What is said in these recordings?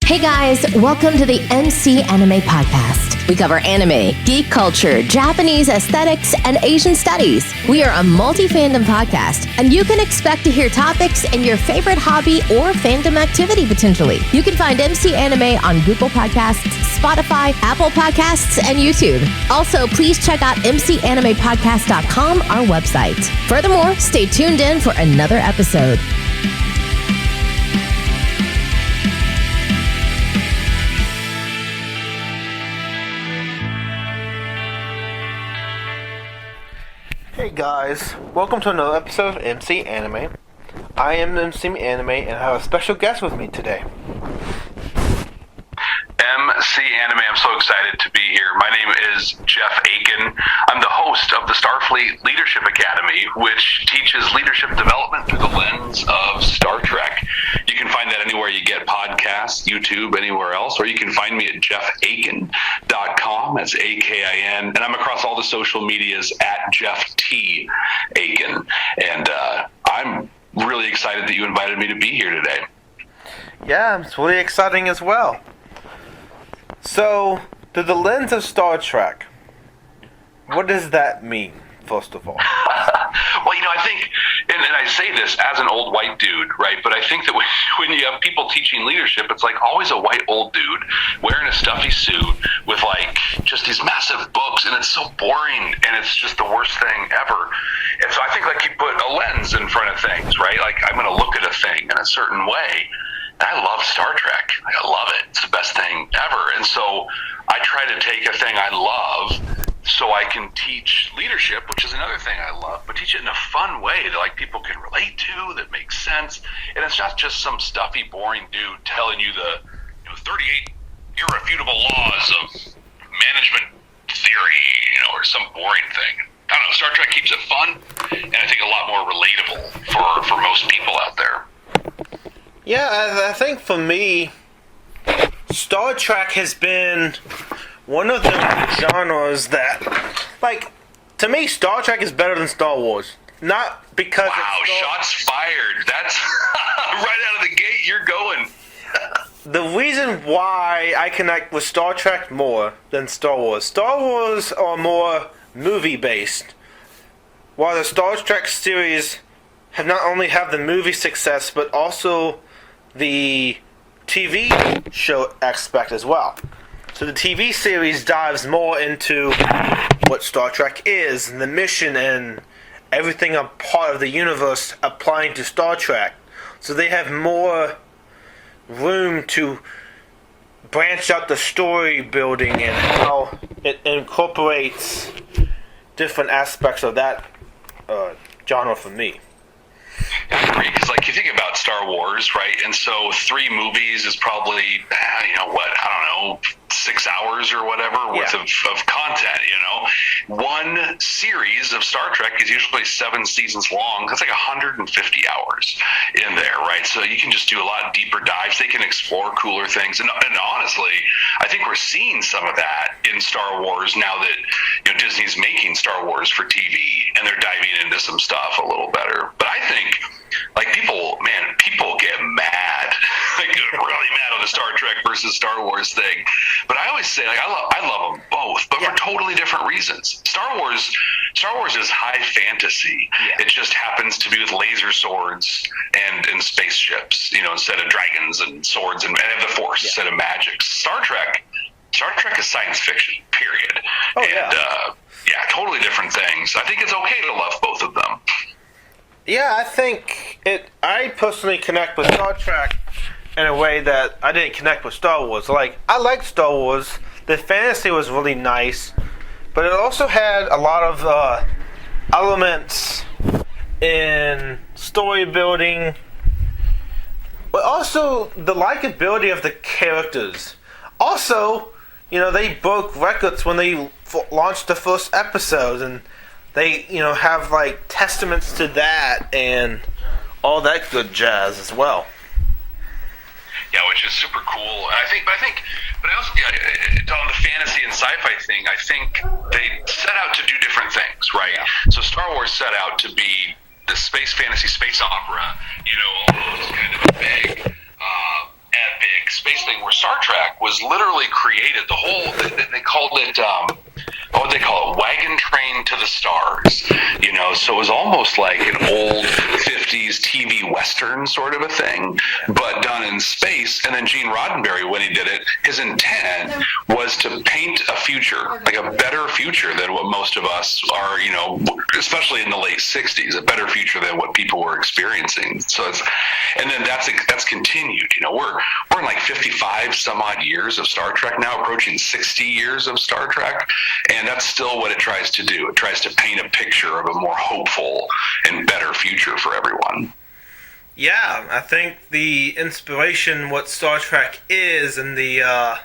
Hey guys, welcome to the MC Anime Podcast. We cover anime, geek culture, Japanese aesthetics, and Asian studies. We are a multi-fandom podcast, and you can expect to hear topics in your favorite hobby or fandom activity potentially. You can find MC Anime on Google Podcasts, Spotify, Apple Podcasts, and YouTube. Also, please check out mcanimepodcast.com, our website. Furthermore, stay tuned in for another episode. Hey guys, welcome to another episode of MC Anime. I am MC Anime and I have a special guest with me today. MC Anime, I'm so excited to be here. My name is Jeff Aiken. I'm the host of the Starfleet Leadership Academy, which teaches leadership development through the lens of Star Trek. You can find that anywhere you get podcasts, YouTube, anywhere else, or you can find me at jeffaiken.com. That's A-K-I-N. And I'm across all the social medias at Jeff T. Aiken. And I'm really excited that you invited me to be here today. Yeah, it's really exciting as well. So, through the lens of Star Trek, what does that mean, first of all? Well, I think, and I say this as an old white dude, right? But I think that when you have people teaching leadership, it's like always a white old dude wearing a stuffy suit with just these massive books, and it's so boring, and it's just the worst thing ever. And so I think you put a lens in front of things, right? I'm going to look at a thing in a certain way. I love Star Trek. I love it. It's the best thing ever. And so I try to take a thing I love so I can teach leadership, which is another thing I love, but teach it in a fun way that people can relate to, that makes sense. And it's not just some stuffy, boring dude telling you the 38 irrefutable laws of management theory, or some boring thing. I don't know. Star Trek keeps it fun, and I think a lot more relatable for most people out there. Yeah, I think for me, Star Trek has been one of the genres that, to me, Star Trek is better than Star Wars. Not because shots fired. That's right out of the gate, you're going. The reason why I connect with Star Trek more than Star Wars are more movie-based, while the Star Trek series have not only have the movie success, but also the TV show aspect as well. So the TV series dives more into what Star Trek is, and the mission, and everything a part of the universe applying to Star Trek. So they have more room to branch out the story building and how it incorporates different aspects of that genre for me. I agree, because you think about Star Wars, right? And so 3 movies is probably, 6 hours or whatever worth of content, One series of Star Trek is usually 7 seasons long. That's 150 hours in there, right? So you can just do a lot deeper dives. They can explore cooler things. And honestly, I think we're seeing some of that in Star Wars now that, Disney's making Star Wars for TV, and they're diving into some stuff a little better. But I think, people get mad, really mad on the Star Trek versus Star Wars thing. But I always say, I love them both, but for totally different reasons. Star Wars is high fantasy. Yeah. It just happens to be with laser swords and spaceships, instead of dragons and swords and the Force instead of magic. Star Trek is science fiction, period. Totally different things. I think it's okay to love both of them. Yeah, I personally connect with Star Trek in a way that I didn't connect with Star Wars. I liked Star Wars. The fantasy was really nice, but it also had a lot of elements in story building, but also the likability of the characters. Also, they broke records when they launched the first episode, and they, have testaments to that and all that good jazz as well. Yeah, which is super cool. And I think, but I also, on the fantasy and sci-fi thing, I think they set out to do different things, right? Yeah. So Star Wars set out to be the space fantasy, space opera, all those kind of big, epic space thing where Star Trek was literally created. The whole they called it what would they call it? Wagon Train to the Stars. So it was almost like an old 50s TV Western sort of a thing, but done in space. And then Gene Roddenberry, when he did it, his intent was to paint a future, like a better future than what most of us are, especially in the late 60s, a better future than what people were experiencing. And then that's continued. We're in like 55 some odd years of Star Trek now, approaching 60 years of Star Trek, and that's still what it tries to do. It tries to paint a picture of a more hopeful and better future for everyone. Yeah, I think the inspiration, what Star Trek is, and the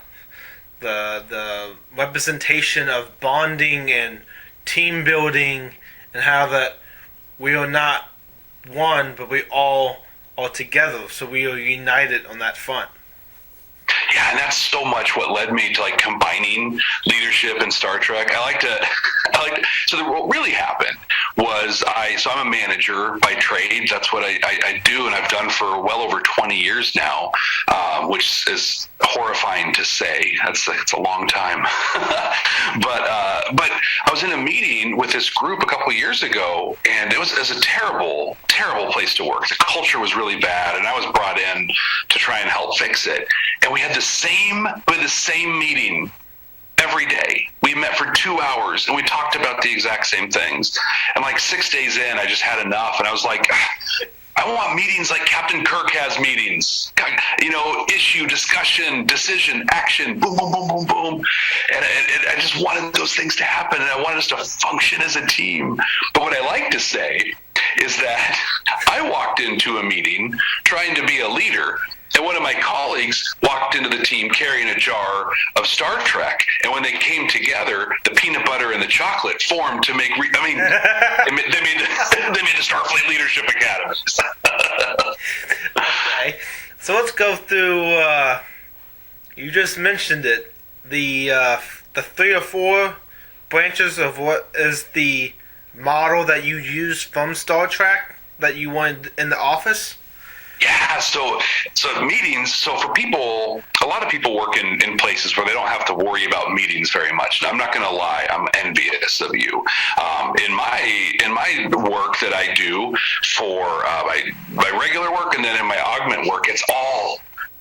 representation of bonding and team building, and how that we are not one, but we all are together, so we are united on that front. Yeah, and that's so much what led me to combining leadership and Star Trek. So what really happened was I'm a manager by trade. That's what I do, and I've done for well over 20 years now, which is horrifying to say. It's a long time. But I was in a meeting with this group a couple of years ago, and it was a terrible, terrible place to work. The culture was really bad, and I was brought in to try and help fix it. And we had the same meeting every day. We met for 2 hours and we talked about the exact same things. And 6 days in, I just had enough, and I was like, I want meetings like Captain Kirk has meetings. Issue, discussion, decision, action, boom, boom, boom, boom, boom. And I just wanted those things to happen, and I wanted us to function as a team. But what I like to say is that I walked into a meeting trying to be a leader, and one of my colleagues walked into the team carrying a jar of Star Trek. And when they came together, the peanut butter and the chocolate formed to make. They made the Starfleet Leadership Academy. Okay, so let's go through. You just mentioned it. The 3 or 4 branches of what is the model that you used from Star Trek that you wanted in the office. Yeah, so meetings, so for people, a lot of people work in places where they don't have to worry about meetings very much. I'm not going to lie, I'm envious of you. In my work that I do for my regular work, and then in my augment work, it's all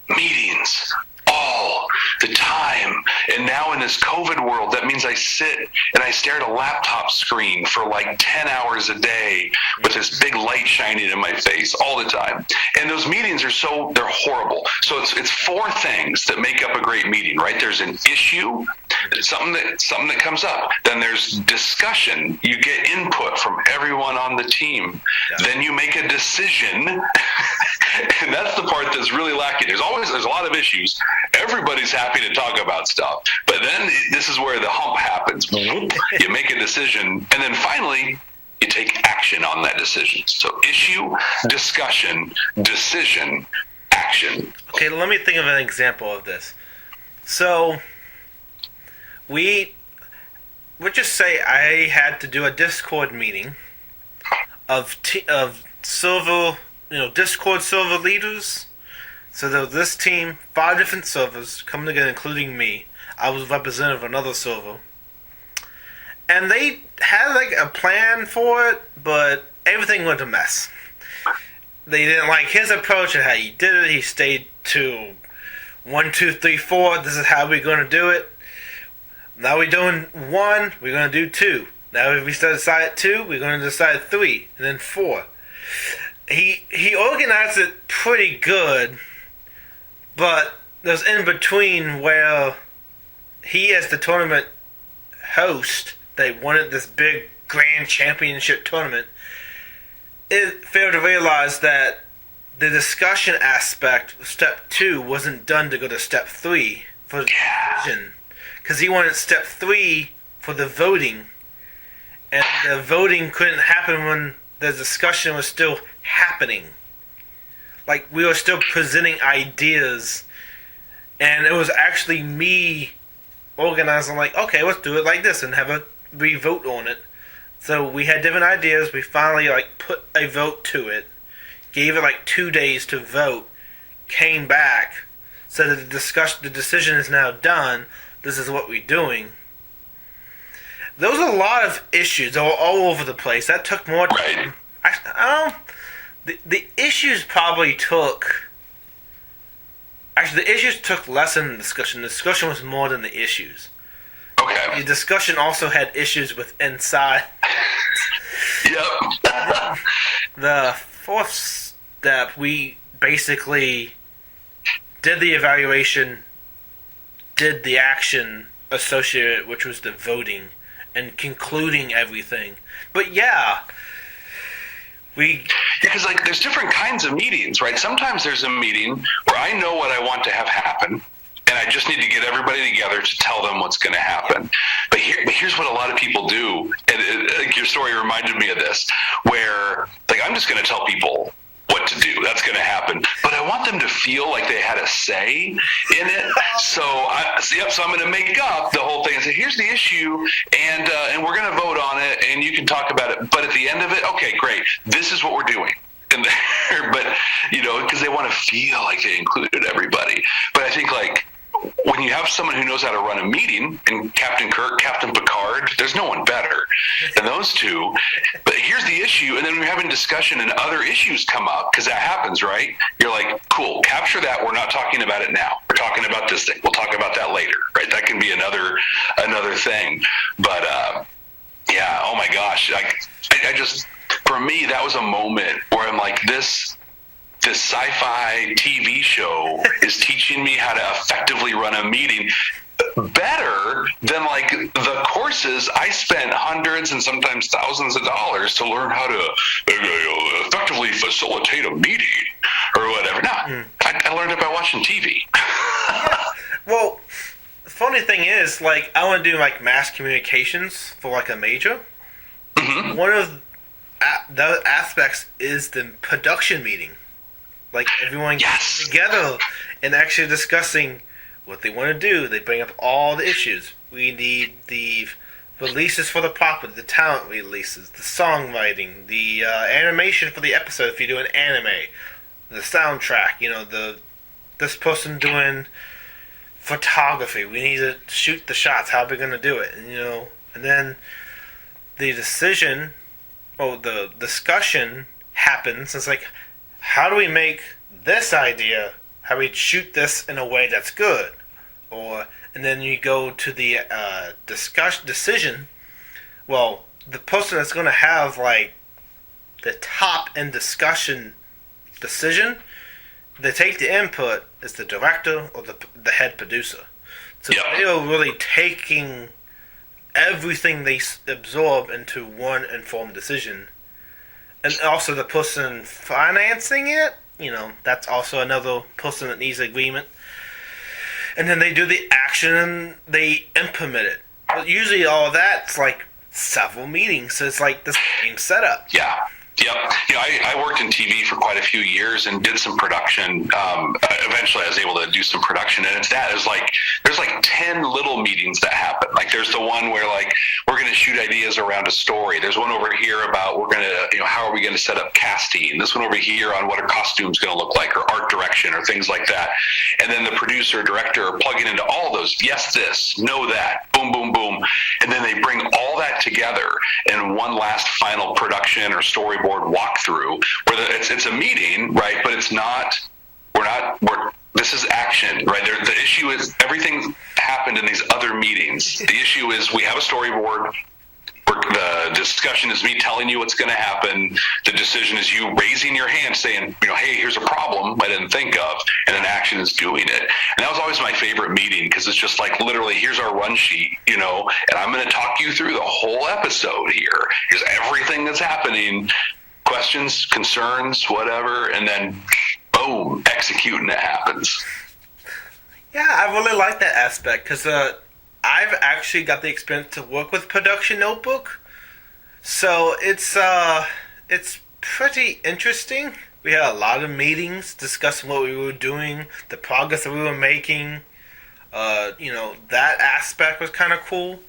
meetings. All the time. And now in this COVID world, that means I sit and I stare at a laptop screen for 10 hours a day with this big light shining in my face all the time. And those meetings they're horrible. So it's 4 things that make up a great meeting, right? There's an issue, something that comes up. Then there's discussion. You get input from everyone on the team. Yeah. Then you make a decision. And that's the part that's really lacking. There's a lot of issues. Everybody's happy to talk about stuff, but then this is where the hump happens. You make a decision, and then finally you take action on that decision. So issue, discussion, decision, action. Okay, let me think of an example of this. So we'll just say I had to do a Discord meeting of server, Discord server leaders. So there was this team, 5 different servers coming together, including me. I was representative of another server. And they had a plan for it, but everything went a mess. They didn't like his approach and how he did it. He stayed to 1, 2, 3, 4. This is how we're going to do it. Now we're doing 1, we're going to do 2. Now if we decide 2, we're going to decide 3, and then 4. He organized it pretty good. But there's in between where he, as the tournament host, they wanted this big grand championship tournament. It failed to realize that the discussion aspect of step 2 wasn't done to go to step 3 for the decision, because he wanted step 3 for the voting, and the voting couldn't happen when the discussion was still happening. We were still presenting ideas, and it was actually me organizing, okay, let's do it like this, and have a re-vote on it. So we had different ideas. We finally, put a vote to it, gave it, 2 days to vote, came back, So the decision is now done. This is what we're doing. There was a lot of issues all over the place. That took more time. Right. The issues probably took... Actually, the issues took less than the discussion. The discussion was more than the issues. Okay. The discussion also had issues with inside. Yep. The fourth step, we basically did the evaluation, did the action associated, which was the voting, and concluding everything. But yeah, because like there's different kinds of meetings, right? Sometimes there's a meeting where I know what I want to have happen, and I just need to get everybody together to tell them what's going to happen. But here's what a lot of people do, and like your story reminded me of this, where like I'm just going to tell people what to do. That's going to happen. But I want them to feel like they had a say in it. So I'm going to make up the whole thing and say, here's the issue, and we're going to vote on it, and you can talk about it. But at the end of it, okay, great. This is what we're doing. And but because they want to feel like they included everybody. But I think like when you have someone who knows how to run a meeting, and Captain Kirk, Captain Picard, there's no one better than those two. But here's the issue, and then we're having discussion and other issues come up, because that happens, right? You're like, cool, capture that. We're not talking about it now. We're talking about this thing. We'll talk about that later, right? That can be another thing. But yeah, oh my gosh, I just, for me, that was a moment where I'm like, this sci-fi TV show is teaching me how to effectively run a meeting better than like the courses I spent hundreds and sometimes thousands of dollars to learn how to effectively facilitate a meeting or whatever. No, I learned it by watching TV. Yeah. Well, the funny thing is, like, I want to do like mass communications for like a major. Mm-hmm. One of the aspects is the production meeting. Like, everyone gets together and actually discussing what they want to do. They bring up all the issues. We need the releases for the property, the talent releases, the songwriting, the animation for the episode if you do an anime, the soundtrack, this person doing photography. We need to shoot the shots. How are we going to do it? And then the decision, the discussion happens. It's like, how do we make this idea, how do we shoot this in a way that's good? And then you go to the decision. Well, the person that's going to have, like, the top in discussion decision, they take the input is the director or the head producer. So they are really taking everything they absorb into one informed decision. And also the person financing it, that's also another person that needs agreement. And then they do the action and they implement it. But usually all of that's like several meetings, so it's like the same setup. Yeah. Yep. I worked in TV for quite a few years and did some production. Eventually, I was able to do some production, and there's like 10 little meetings that happen. Like, there's the one where like we're going to shoot ideas around a story. There's one over here about we're going to, how are we going to set up casting? This one over here on what are costumes going to look like, or art direction, or things like that. And then the producer, director are plugging into all those. Yes, this, no, that, boom, boom, boom, and then they bring all that together in one last final production or storyboard walkthrough where it's a meeting, right? But it's not. This is action, right? The issue is everything happened in these other meetings. The issue is we have a storyboard. The discussion is me telling you what's going to happen. The decision is you raising your hand saying, hey, here's a problem I didn't think of, and then action is doing it. And that was always my favorite meeting, because it's just like literally, here's our run sheet, and I'm going to talk you through the whole episode here. Here's everything that's happening, questions, concerns, whatever, and then boom, execute, and it happens. Yeah, I really like that aspect, because I've actually got the experience to work with Production Notebook, so it's pretty interesting. We had a lot of meetings discussing what we were doing, the progress that we were making. That aspect was kind of cool.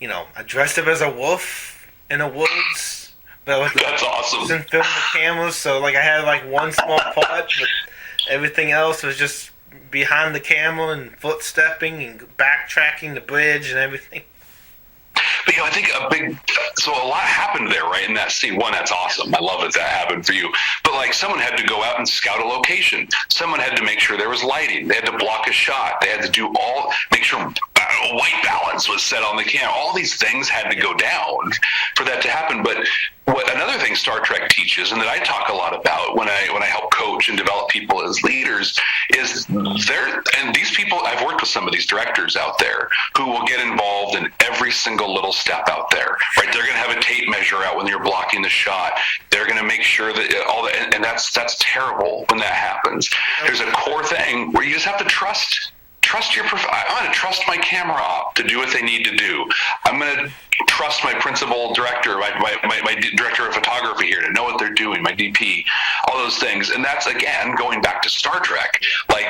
I dressed up as a wolf in the woods, but that's awesome. And filming the cameras, so like I had like one small part, but everything else was just behind the camera and footstepping and backtracking the bridge and everything. But, I think so a lot happened there, right, in that scene. One, that's awesome. I love that happened for you. But, someone had to go out and scout a location. Someone had to make sure there was lighting. They had to block a shot. They had to make sure white balance was set on the camera. All these things had to go down for that to happen. But another thing Star Trek teaches, and that I talk a lot about when I help coach and develop people as leaders, is and these people, I've worked with some of these directors out there who will get involved in every single little step out there, right? They're going to have a tape measure out when you're blocking the shot. They're going to make sure that and that's terrible when that happens. There's a core thing where you just have to trust your I'm going to trust my camera op to do what they need to do. I'm going to trust my principal director, my director of photography here to know what they're doing, my DP, all those things. And that's, again, going back to Star Trek.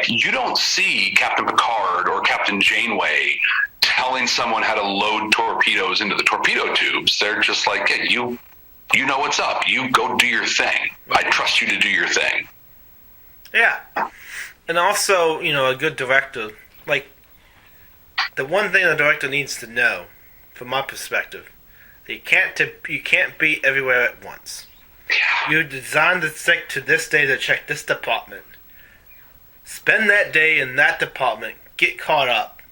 You don't see Captain Picard or Captain Janeway telling someone how to load torpedoes into the torpedo tubes. They're just like, hey, you know what's up. You go do your thing. I trust you to do your thing. Yeah. And also, a good director, the one thing the director needs to know, from my perspective, that you can't be everywhere at once. You designed the stick to this day to check this department. Spend that day in that department, get caught up,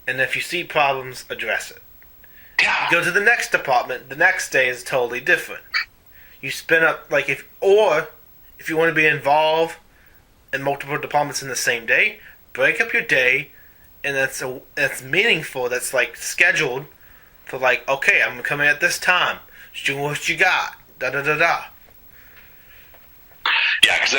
and if you see problems, address it. Yeah. You go to the next department, the next day is totally different. You spin up, if you want to be involved in multiple departments in the same day, break up your day, and that's meaningful. That's scheduled for okay, I'm coming at this time. Do what you got. Da da da da. Yeah, because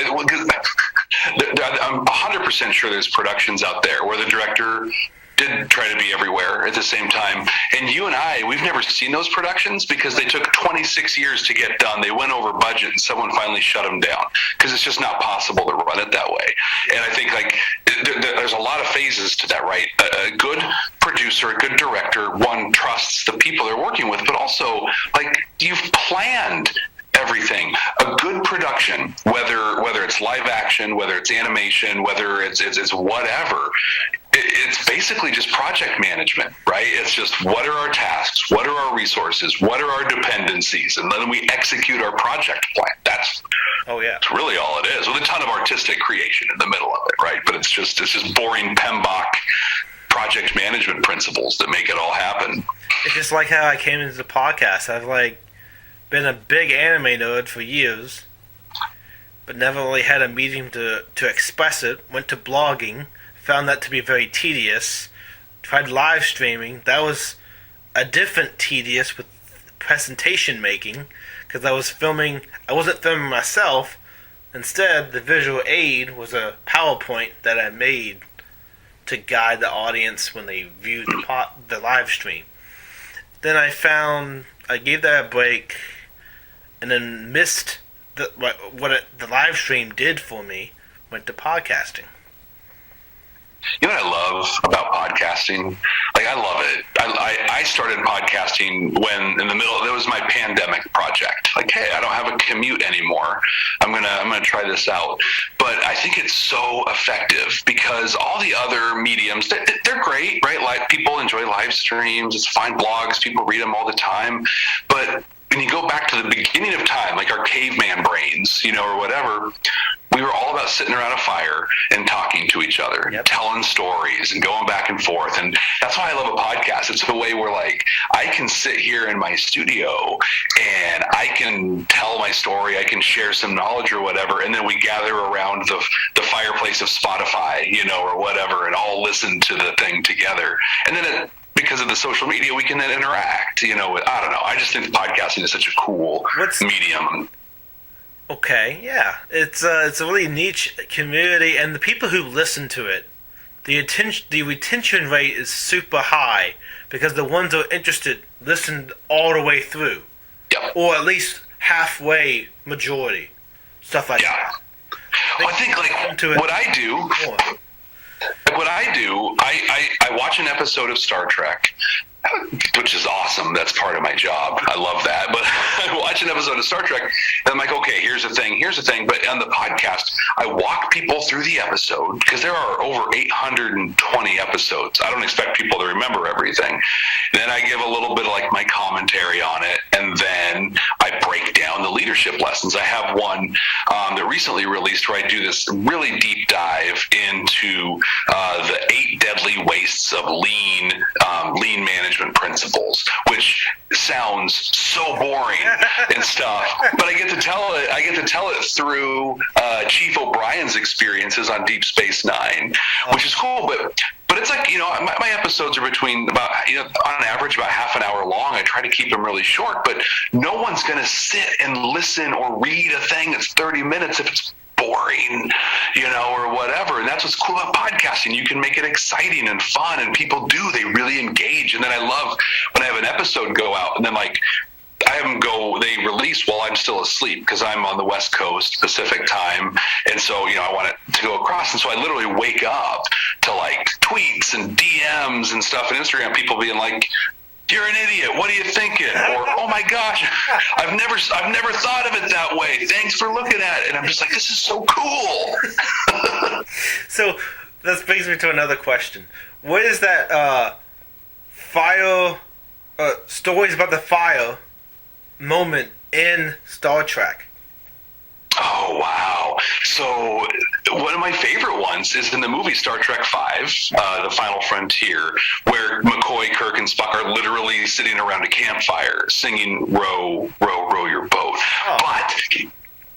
I'm 100% sure there's productions out there where the director did try to be everywhere at the same time. And you and we've never seen those productions because they took 26 years to get done. They went over budget and someone finally shut them down because it's just not possible to run it that way. And I think there's a lot of phases to that, right? A good producer, a good director, one trusts the people they're working with, but also you've planned everything. A good production, whether it's live action, whether it's animation, whether it's whatever, it's basically just project management, right? It's just what are our tasks, what are our resources, what are our dependencies, and then we execute our project plan. That's really all it is, with a ton of artistic creation in the middle of it, right? But it's just boring PMBOK project management principles that make it all happen. It's just like how I came into the podcast. I've been a big anime nerd for years, but never really had a medium to express it. Went to blogging, found that to be very tedious. Tried live streaming. That was a different tedious with presentation making, because I wasn't filming myself. Instead, the visual aid was a PowerPoint that I made to guide the audience when they viewed the live stream. Then I gave that a break, and then missed what the live stream did for me. Went to podcasting. You know what I love about podcasting? I love it. I started podcasting when in the middle. That was my pandemic project. Hey, I don't have a commute anymore. I'm gonna try this out. But I think it's so effective because all the other mediums, they're great, right? People enjoy live streams. It's fine. Blogs, people read them all the time. But when you go back to the beginning of time, our caveman brains, or whatever, we were all about sitting around a fire and talking to each other, telling stories and going back and forth. And that's why I love a podcast. It's a way where I can sit here in my studio and I can tell my story. I can share some knowledge or whatever. And then we gather around the fireplace of Spotify, or whatever, and all listen to the thing together. And then because of the social media, we can then interact, I don't know. I just think podcasting is such a cool medium. Okay, yeah. It's a really niche community, and the people who listen to it, the retention rate is super high because the ones who are interested listened all the way through. Yep. Or at least halfway majority. Stuff like that. Well, I think what I do, I watch an episode of Star Trek, have a which is awesome. That's part of my job. I love that. But I watch an episode of Star Trek, and I'm like, okay, here's the thing. But on the podcast, I walk people through the episode, because there are over 820 episodes. I don't expect people to remember everything. And then I give a little bit of like my commentary on it, and then I break down the leadership lessons. I have one that recently released where I do this really deep dive into the 8 deadly wastes of lean management principles, which sounds so boring and stuff, but I get to tell it through Chief O'Brien's experiences on Deep Space Nine, which is cool. But it's like, my episodes are between about, on average, about half an hour long. I try to keep them really short, but no one's going to sit and listen or read a thing that's 30 minutes if it's boring, or whatever. And that's what's cool about podcasting. You can make it exciting and fun, and people do. They really engage. And then I love when I have an episode go out, and then like I have them they release while I'm still asleep, because I'm on the West Coast Pacific time. And so, I want it to go across. And so I literally wake up to like tweets and DMs and stuff on Instagram, people being like, "You're an idiot. What are you thinking?" Or, "Oh my gosh, I've never thought of it that way. Thanks for looking at it." And I'm just like, this is so cool. So this brings me to another question. What is that fire stories about the fire moment in Star Trek? Oh, wow. So one of my favorite ones is in the movie Star Trek V, The Final Frontier, where McCoy, Kirk, and Spock are literally sitting around a campfire singing "Row, row, row your boat." Oh. But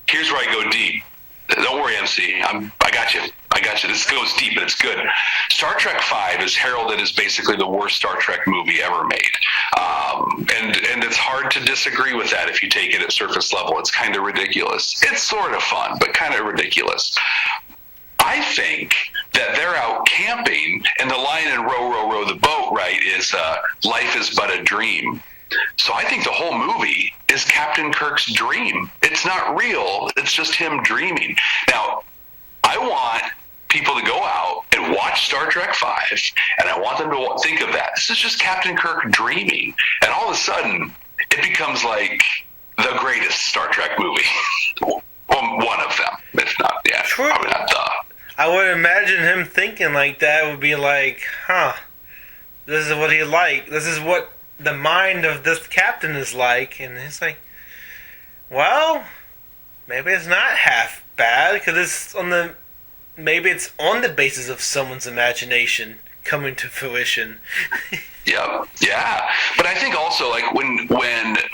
here's where I go deep. Don't worry, MC. I got you. This goes deep, but it's good. Star Trek V is heralded as basically the worst Star Trek movie ever made. And it's hard to disagree with that if you take it at surface level. It's kind of ridiculous. It's sort of fun, but kind of ridiculous. I think that they're out camping, and the line in "Row, row, row the boat," right, is "Life is but a dream." So I think the whole movie is Captain Kirk's dream. It's not real. It's just him dreaming. Now, I want people to go out and watch Star Trek V, and I want them to think of that. This is just Captain Kirk dreaming. And all of a sudden, it becomes like the greatest Star Trek movie. One of them, if not, yeah. True. Probably not the... I would imagine him thinking like that would be like, this is what he like. This is what the mind of this captain is like. And he's like, well, maybe it's not half bad, because it's maybe it's on the basis of someone's imagination coming to fruition. Yep. Yeah. But I think also, like, when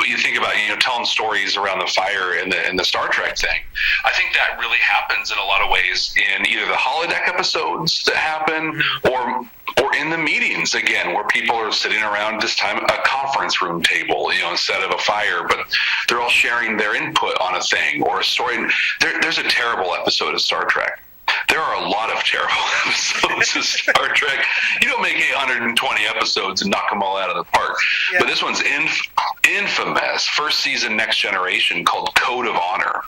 you think about, telling stories around the fire in the Star Trek thing, I think that really happens in a lot of ways in either the holodeck episodes that happen, or in the meetings, again, where people are sitting around, this time a conference room table, instead of a fire, but they're all sharing their input on a thing or a story. There's a terrible episode of Star Trek. There are a lot of terrible episodes of Star Trek. You don't make 820 episodes and knock them all out of the park. Yeah. But this one's infamous. First season, Next Generation, called Code of Honor.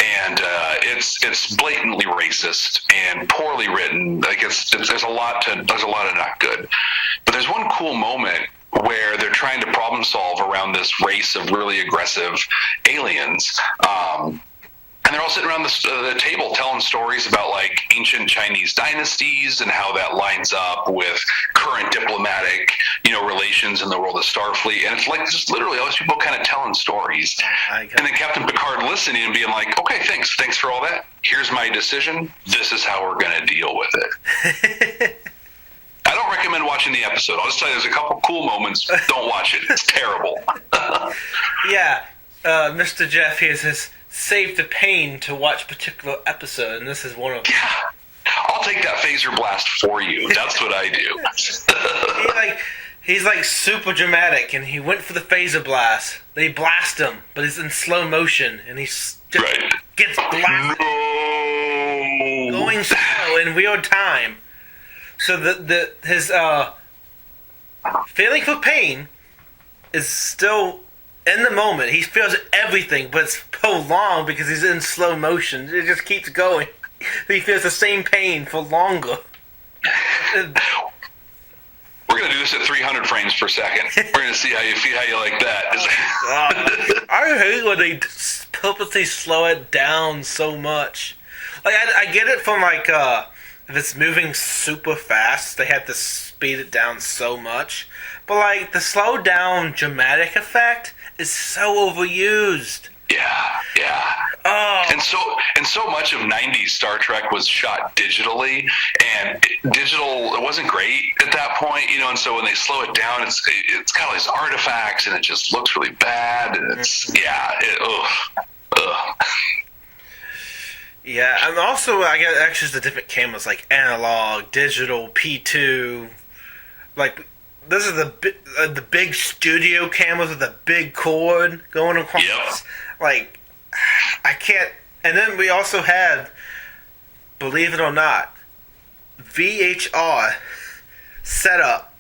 And it's blatantly racist and poorly written. Like there's a lot of not good. But there's one cool moment where they're trying to problem solve around this race of really aggressive aliens. And they're all sitting around the table telling stories about like ancient Chinese dynasties and how that lines up with current diplomatic, relations in the world of Starfleet. And it's like just literally all these people kind of telling stories. And then Captain Picard listening and being like, "Okay, thanks for all that. Here's my decision. This is how we're going to deal with it." I don't recommend watching the episode. I'll just tell you, there's a couple cool moments. Don't watch it. It's terrible. Yeah. Mr. Jeff here says, save the pain to watch particular episode, and this is one of them. Yeah. I'll take that phaser blast for you. That's what I do. He's like super dramatic, and he went for the phaser blast. They blast him, but it's in slow motion, and he just gets blasted. No. Going slow in real time. So his feeling for pain is still in the moment. He feels everything, but it's prolonged because he's in slow motion. It just keeps going. He feels the same pain for longer. We're gonna do this at 300 frames per second. We're gonna see how you like that. I hate when they purposely slow it down so much. Like I get it from like if it's moving super fast, they have to speed it down so much. But like the slow down dramatic effect is so overused. Yeah. Oh. And so much of 90s Star Trek was shot digitally, and it wasn't great at that point, you know, and so when they slow it down, it's got all these artifacts, and it just looks really bad, and it's, ugh. Yeah, and also I get access to different cameras like analog, digital, P2. Like this is the big studio cameras with a big cord going across. Yep. Like I can't. And then we also had, believe it or not, VHR set up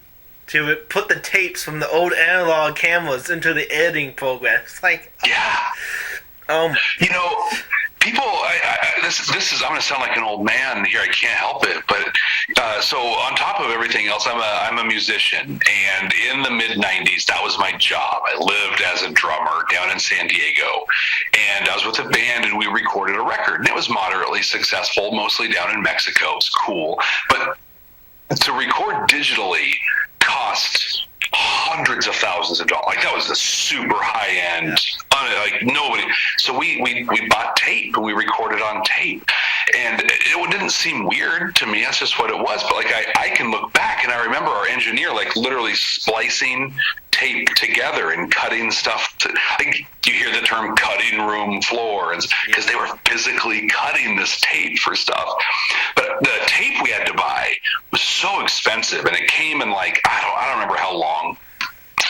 to put the tapes from the old analog cameras into the editing program. It's like, oh my. You know, people, this is, I'm going to sound like an old man here. I can't help it. But so on top of everything else, I'm a musician. And in the mid-90s, that was my job. I lived as a drummer down in San Diego. And I was with a band, and we recorded a record. And it was moderately successful, mostly down in Mexico. It was cool. But to record digitally cost hundreds of thousands of dollars. Like that was the super high end. Like nobody. So we bought tape and we recorded on tape, and it didn't seem weird to me. That's just what it was. But like I can look back and I remember our engineer like literally splicing tape together and cutting stuff. Like you hear the term cutting room floor, because they were physically cutting this tape for stuff. But the tape we had to buy was so expensive, and it came in like I don't remember how long.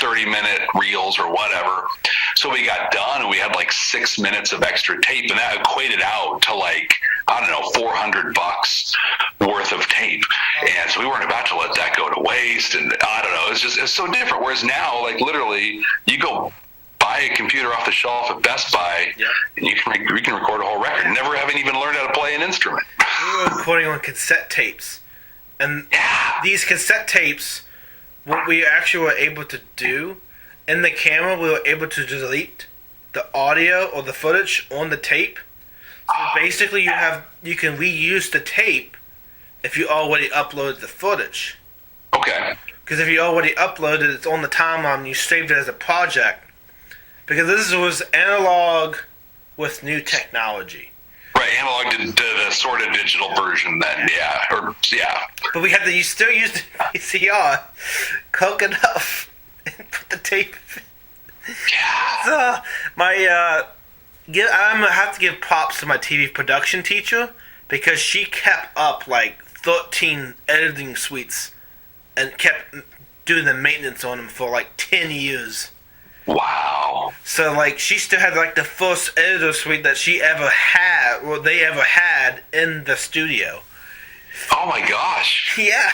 30-minute reels or whatever. So we got done and we had like 6 minutes of extra tape, and that equated out to like, I don't know, $400 worth of tape. And so we weren't about to let that go to waste. And I don't know, it's so different. Whereas now, like literally, you go buy a computer off the shelf at Best Buy, and you can record a whole record, never having even learned how to play an instrument. We were recording on cassette tapes. And these cassette tapes, what we actually were able to do in the camera, we were able to delete the audio or the footage on the tape. So basically, you can reuse the tape if you already uploaded the footage. Okay. Because if you already uploaded it, it's on the timeline, you saved it as a project. Because this was analog with new technology. Right, analog did the sort of digital version then, But we had to still use the VCR, cook it up, and put the tape in. So, I'm gonna have to give props to my TV production teacher, because she kept up like 13 editing suites and kept doing the maintenance on them for like 10 years. Wow. So, like, she still had, like, the first editor suite that she ever had, or they ever had in the studio. Oh, my gosh. Yeah.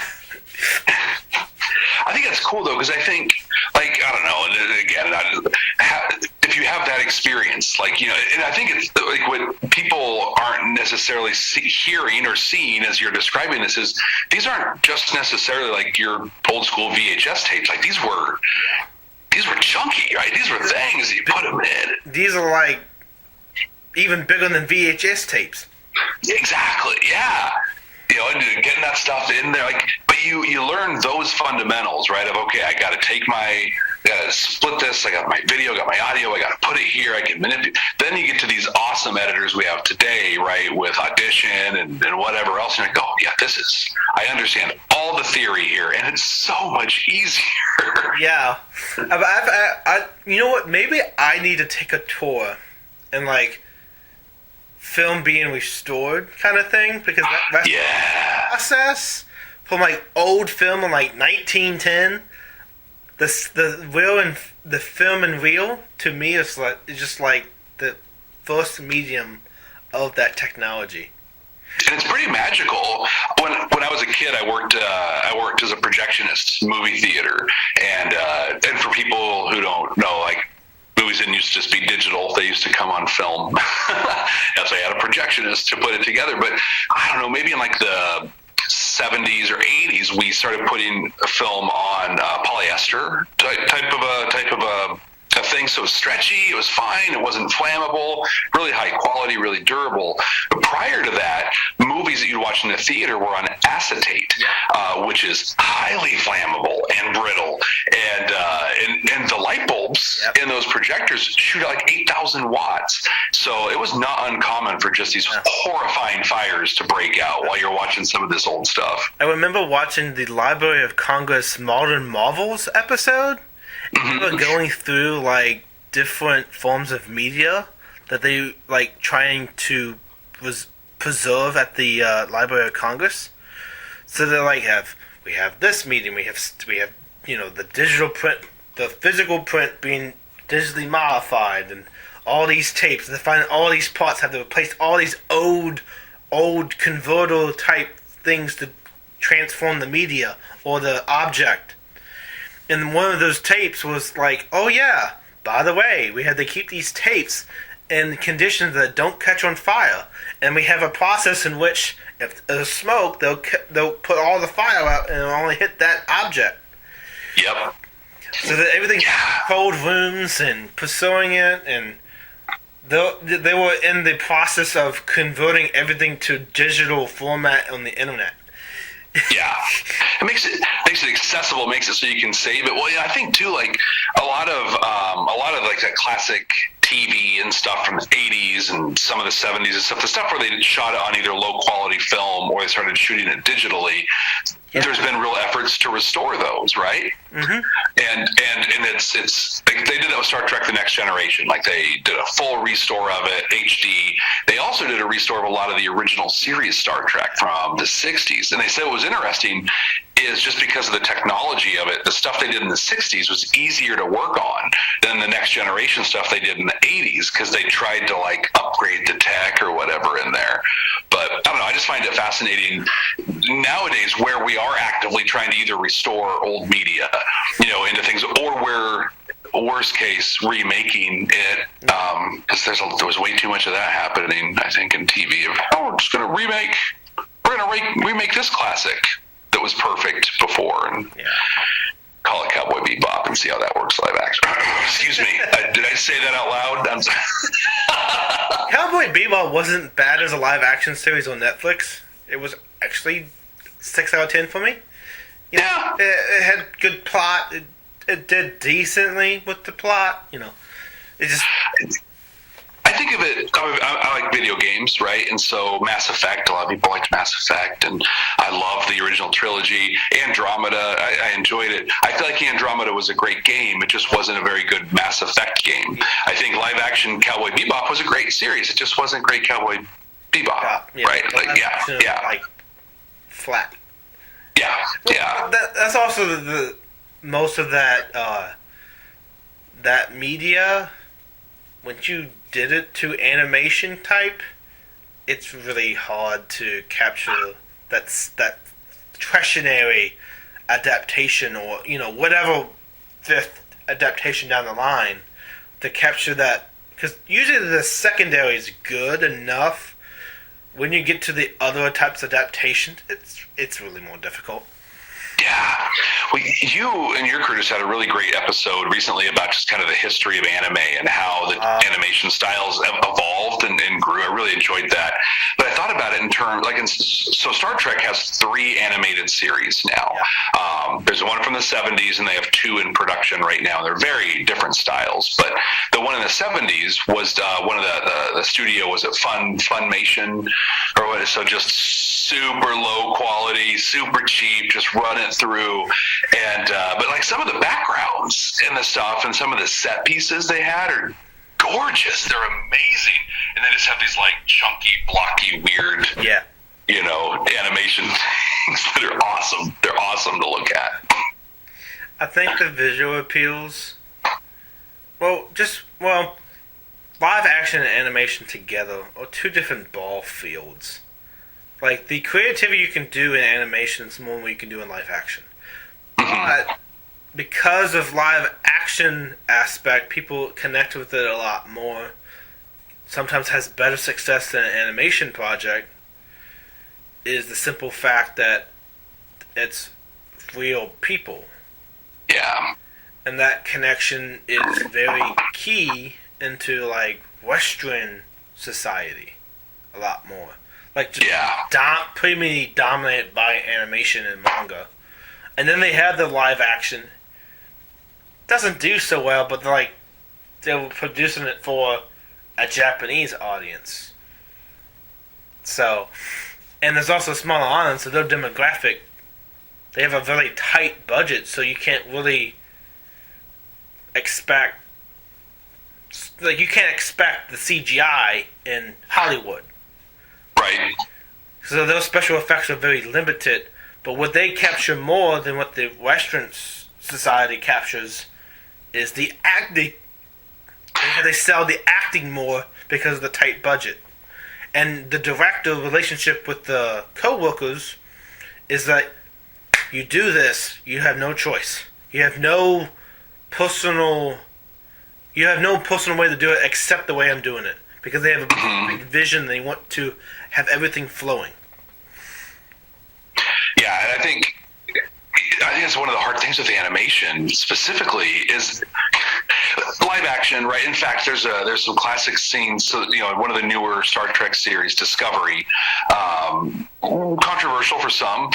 I think that's cool, though, because I think, like, I don't know, and again, if you have that experience, like, you know, and I think it's, like, what people aren't necessarily hearing or seeing as you're describing this is, these aren't just necessarily, like, your old-school VHS tapes. Like, these were chunky, right? These were things you put them in. These are like even bigger than VHS tapes. Exactly, yeah. You know, and getting that stuff in there, like, but you learn those fundamentals, right? Of okay, I got to split this. I got my video, I got my audio. I got to put it here. I can manipulate. Then you get to these awesome editors we have today, right? With Audition and whatever else. And you're like, oh yeah, I understand all the theory here, and it's so much easier. Yeah, I you know what? Maybe I need to take a tour and like film being restored kind of thing, because that's the process from like old film in like 1910. The reel and the film and reel to me is just like the first medium of that technology. And it's pretty magical. When I was a kid, I worked as a projectionist, movie theater, and for people who don't know, like, movies didn't used to just be digital; they used to come on film. And so I had a projectionist to put it together. But I don't know, maybe in like the 70s or 80s, we started putting film on polyester type of a thing. So it was stretchy, it was fine, it wasn't flammable, really high quality, really durable. But prior to that, movies that you'd watch in the theater were on acetate, which is highly flammable and brittle. And the light bulbs in those projectors shoot out like 8,000 watts. So it was not uncommon for just these horrifying fires to break out while you're watching some of this old stuff. I remember watching the Library of Congress Modern Marvels episode. They were going through like different forms of media that they like trying to preserve at the Library of Congress. So they like we have this medium, we have the digital print, the physical print being digitally modified, and all these tapes. They find all these parts have to replace all these old converter type things to transform the media or the object. And one of those tapes was like, oh yeah, by the way, we had to keep these tapes in conditions that don't catch on fire. And we have a process in which if there's smoke, they'll put all the fire out and it'll only hit that object. Yep. So that everything's cold rooms and pursuing it, and they were in the process of converting everything to digital format on the internet. Yeah, it makes it accessible, makes it so you can save it. Well, yeah, I think too, like a lot of like that classic TV and stuff from the 80s and some of the 70s and stuff, the stuff where they shot it on either low quality film or they started shooting it digitally. Yeah. There's been real efforts to restore those, right? Mm-hmm. And it's like they did that with Star Trek: The Next Generation. Like they did a full restore of it, HD. They also did a restore of a lot of the original series Star Trek from the 60s. And they said what was interesting is just because of the technology of it, the stuff they did in the 60s was easier to work on than the Next Generation stuff they did in the 80s because they tried to like upgrade the tech or whatever in there. But I don't know, I just find it fascinating nowadays where we are actively trying to either restore old media, into things, or we're worst case remaking it, because there was way too much of that happening, I think, in TV. We're just going to remake this classic that was perfect before and call it Cowboy Bebop and see how that works live action. Excuse me. Did I say that out loud? I'm sorry. Cowboy Bebop wasn't bad as a live action series on Netflix. It was actually 6 out of 10 for me. It had good plot. It did decently with the plot. It just. I think of it. I like video games, right? And so Mass Effect. A lot of people liked Mass Effect, and I love the original trilogy. Andromeda. I enjoyed it. I feel like Andromeda was a great game. It just wasn't a very good Mass Effect game. I think live action Cowboy Bebop was a great series. It just wasn't great Cowboy Bebop, right? Like flat. Yeah. That's also the most of that that media. When you did it to animation type, it's really hard to capture that tertiary adaptation or whatever fifth adaptation down the line to capture that, because usually the secondary is good enough. When you get to the other types of adaptations, it's really more difficult. Yeah. Well, you and your crew just had a really great episode recently about just kind of the history of anime and how the animation styles have evolved and grew. I really enjoyed that. But I thought about it in terms, so Star Trek has 3 animated series now. There's one from the 70s, and they have 2 in production right now. They're very different styles. But the one in the 70s was one of the studio was at Funimation or what? So just super low quality, super cheap, just run it through. And but like some of the backgrounds and the stuff and some of the set pieces they had are gorgeous. They're amazing. And they just have these like chunky, blocky, weird animation things that are awesome. They're awesome to look at. I think the visual appeals, live action and animation together are 2 different ball fields. Like, the creativity you can do in animation is more than what you can do in live action. But because of live action aspect, people connect with it a lot more. Sometimes has better success than an animation project is the simple fact that it's real people. Yeah. And that connection is very key into, like, Western society a lot more. Like, just pretty dominated by animation and manga. And then they have the live action. Doesn't do so well, but they were producing it for a Japanese audience. So, and there's also a smaller audience, so their demographic, they have a very tight budget, so you can't really expect, like, you can't expect the CGI in Hollywood. Right. So those special effects are very limited, but what they capture more than what the Western society captures is the acting. They sell the acting more because of the tight budget. And the director relationship with the co-workers is that you do this, you have no choice. You have no personal way to do it except the way I'm doing it. Because they have a big vision, they want to have everything flowing. Yeah, and I think it's one of the hard things with animation specifically is live action, right? In fact, there's some classic scenes. So, you know, one of the newer Star Trek series, Discovery, controversial for some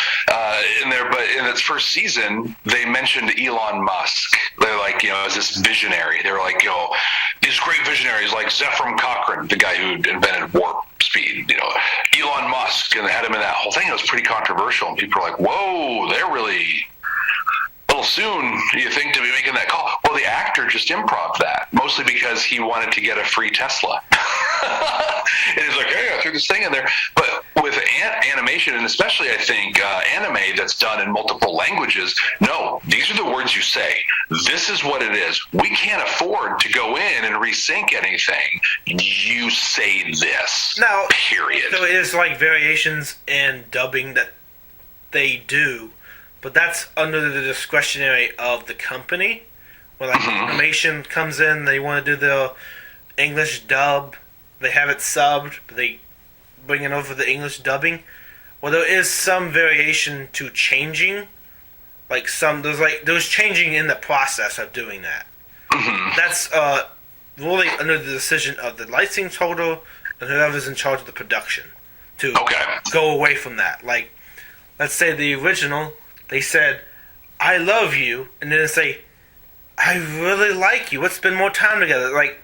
in there, but in its first season, they mentioned Elon Musk. They're like, you know, as this visionary. They were like, you know, these great visionaries like Zefram Cochrane, the guy who invented warp speed, you know, Elon Musk, and they had him in that whole thing. It was pretty controversial, and people were like, whoa, they're really a little soon, you think, to be making that call. Well, the actor just improv that, mostly because he wanted to get a free Tesla. And he's like, hey, I threw this thing in there. But with animation, and especially, I think, anime that's done in multiple languages, no, these are the words you say. This is what it is. We can't afford to go in and resync anything. You say this, now, period. So it is like variations in dubbing that they do, but that's under the discretionary of the company. Where, like, animation comes in, they want to do the English dub, they have it subbed, but they bring it over the English dubbing. Well, there is some variation to changing, there's changing in the process of doing that. That's really under the decision of the licensing holder and whoever's in charge of the production to go away from that. Like, let's say the original, they said, I love you, and then they say, I really like you, let's spend more time together. Like,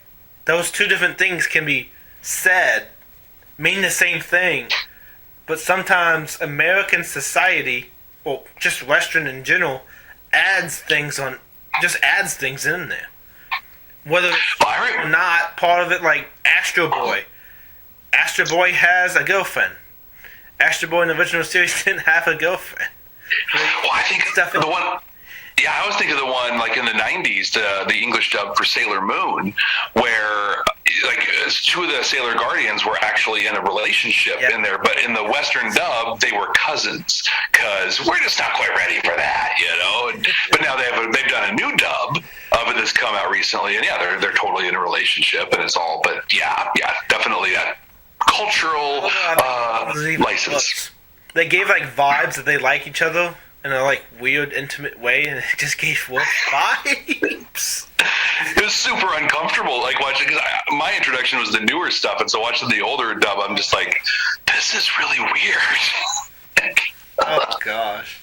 those two different things can be said, mean the same thing, but sometimes American society, or just Western in general, adds things in there. Whether it's or not part of it, like Astro Boy. Astro Boy has a girlfriend. Astro Boy in the original series didn't have a girlfriend. Well, I think the one... Yeah, I was thinking of the one, like, in the 90s, the English dub for Sailor Moon, where, like, two of the Sailor Guardians were actually in a relationship in there, but in the Western dub, they were cousins, because we're just not quite ready for that, you know? But now they've done a new dub of it that's come out recently, and yeah, they're totally in a relationship, and it's all, but yeah, definitely that cultural license. They gave, like, vibes that they like each other in a, like, weird, intimate way, and it just gave Wolf vibes. It was super uncomfortable, like, watching, because my introduction was the newer stuff, and so watching the older dub, I'm just like, this is really weird. Oh, gosh.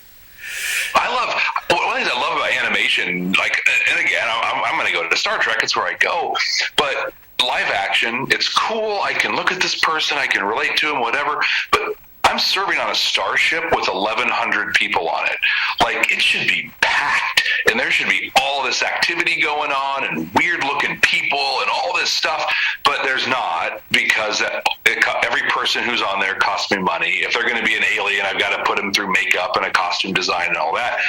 One of the things I love about animation, like, and again, I'm going to go to Star Trek, it's where I go, but live action, it's cool, I can look at this person, I can relate to him, whatever, but I'm serving on a starship with 1,100 people on it. Like, it should be packed, and there should be all this activity going on, and weird-looking people, and all this stuff, but there's not, because every person who's on there costs me money. If they're going to be an alien, I've got to put them through makeup and a costume design and all that.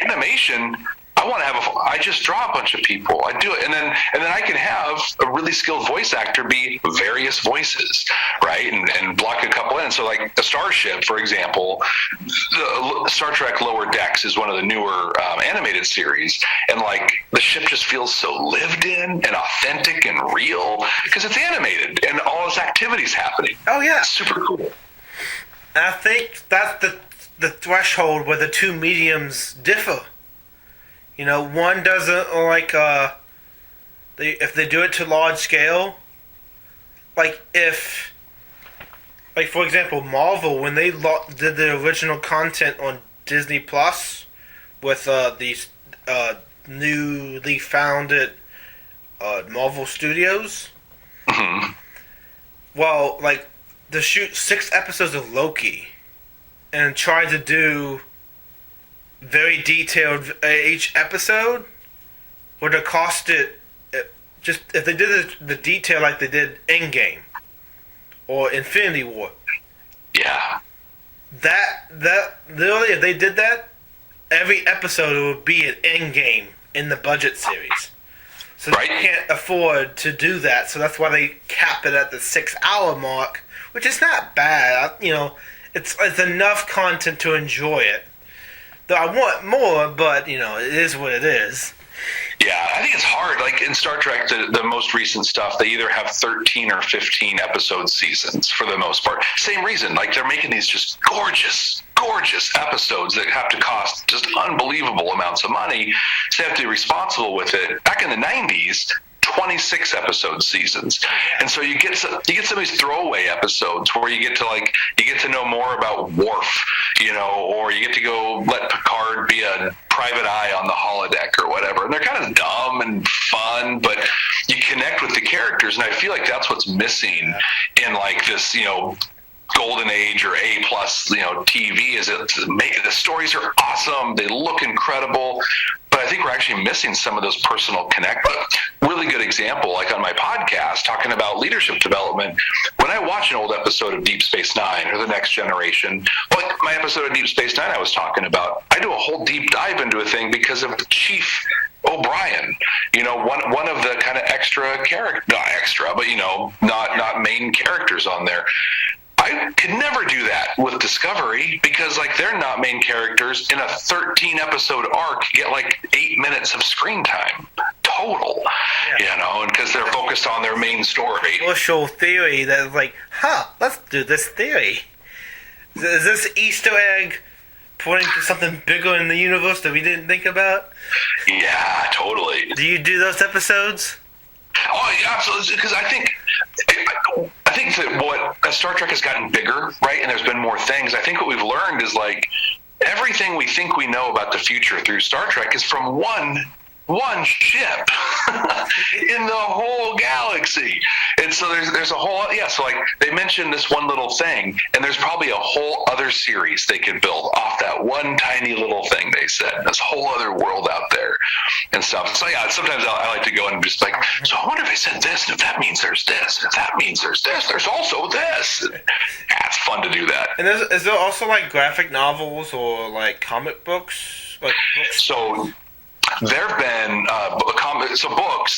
Animation, I just draw a bunch of people. I do it, and then I can have a really skilled voice actor be various voices, right? And block a couple in. So, like, the Starship, for example, the Star Trek Lower Decks is one of the newer animated series, and, like, the ship just feels so lived in and authentic and real because it's animated and all this activity's happening. Oh yeah, it's super cool. And I think that's the threshold where the two mediums differ. You know, one doesn't like if they do it to large scale, like for example, Marvel, when they did the original content on Disney Plus with these newly founded Marvel Studios. Mm-hmm. Well, like, to shoot 6 episodes of Loki and try to do very detailed each episode would have costed, just if they did the detail like they did Endgame or Infinity War. Yeah. That literally, if they did that, every episode would be an Endgame in the budget series. So right. They can't afford to do that, so that's why they cap it at the 6-hour mark, which is not bad. You know, it's enough content to enjoy it. Though I want more, but you know, it is what it is. Yeah, I think it's hard. Like in Star Trek, the most recent stuff, they either have 13 or 15 episode seasons for the most part. Same reason, like they're making these just gorgeous episodes that have to cost just unbelievable amounts of money. So they have to be responsible with it. Back in the 90s, 26 episode seasons, and so you get some of these throwaway episodes where you get to know more about Worf, you know, or you get to go let Picard be a private eye on the holodeck or whatever, and they're kind of dumb and fun, but you connect with the characters, and I feel like that's what's missing in like this, you know, golden age or A plus, you know, TV. Is the stories are awesome, they look incredible, but I think we're actually missing some of those personal connect. Really good example, like on my podcast talking about leadership development, when I watch an old episode of Deep Space Nine or The Next Generation, like my episode of Deep Space Nine I was talking about, I do a whole deep dive into a thing because of Chief O'Brien, you know, one of the kind of not extra, but you know, not main characters on there. I could never do that with Discovery because, like, they're not main characters in a 13-episode arc. Get like 8 minutes of screen time total, you know, and because they're focused on their main story. Social theory that's like, let's do this theory. Is this Easter egg pointing to something bigger in the universe that we didn't think about? Yeah, totally. Do you do those episodes? Oh, yeah, absolutely. Because I think that as Star Trek has gotten bigger, right, and there's been more things, I think what we've learned is, like, everything we think we know about the future through Star Trek is from one ship in the whole galaxy. And so there's a whole, so like they mentioned this one little thing, and there's probably a whole other series they could build off that one tiny little thing they said, this whole other world out there and stuff. So yeah, sometimes I like to go and just like, so I wonder if they said this, and if that means there's this, and if that means there's this, there's also this. Yeah, it's fun to do that. And is there also like graphic novels or like comic books? So there have been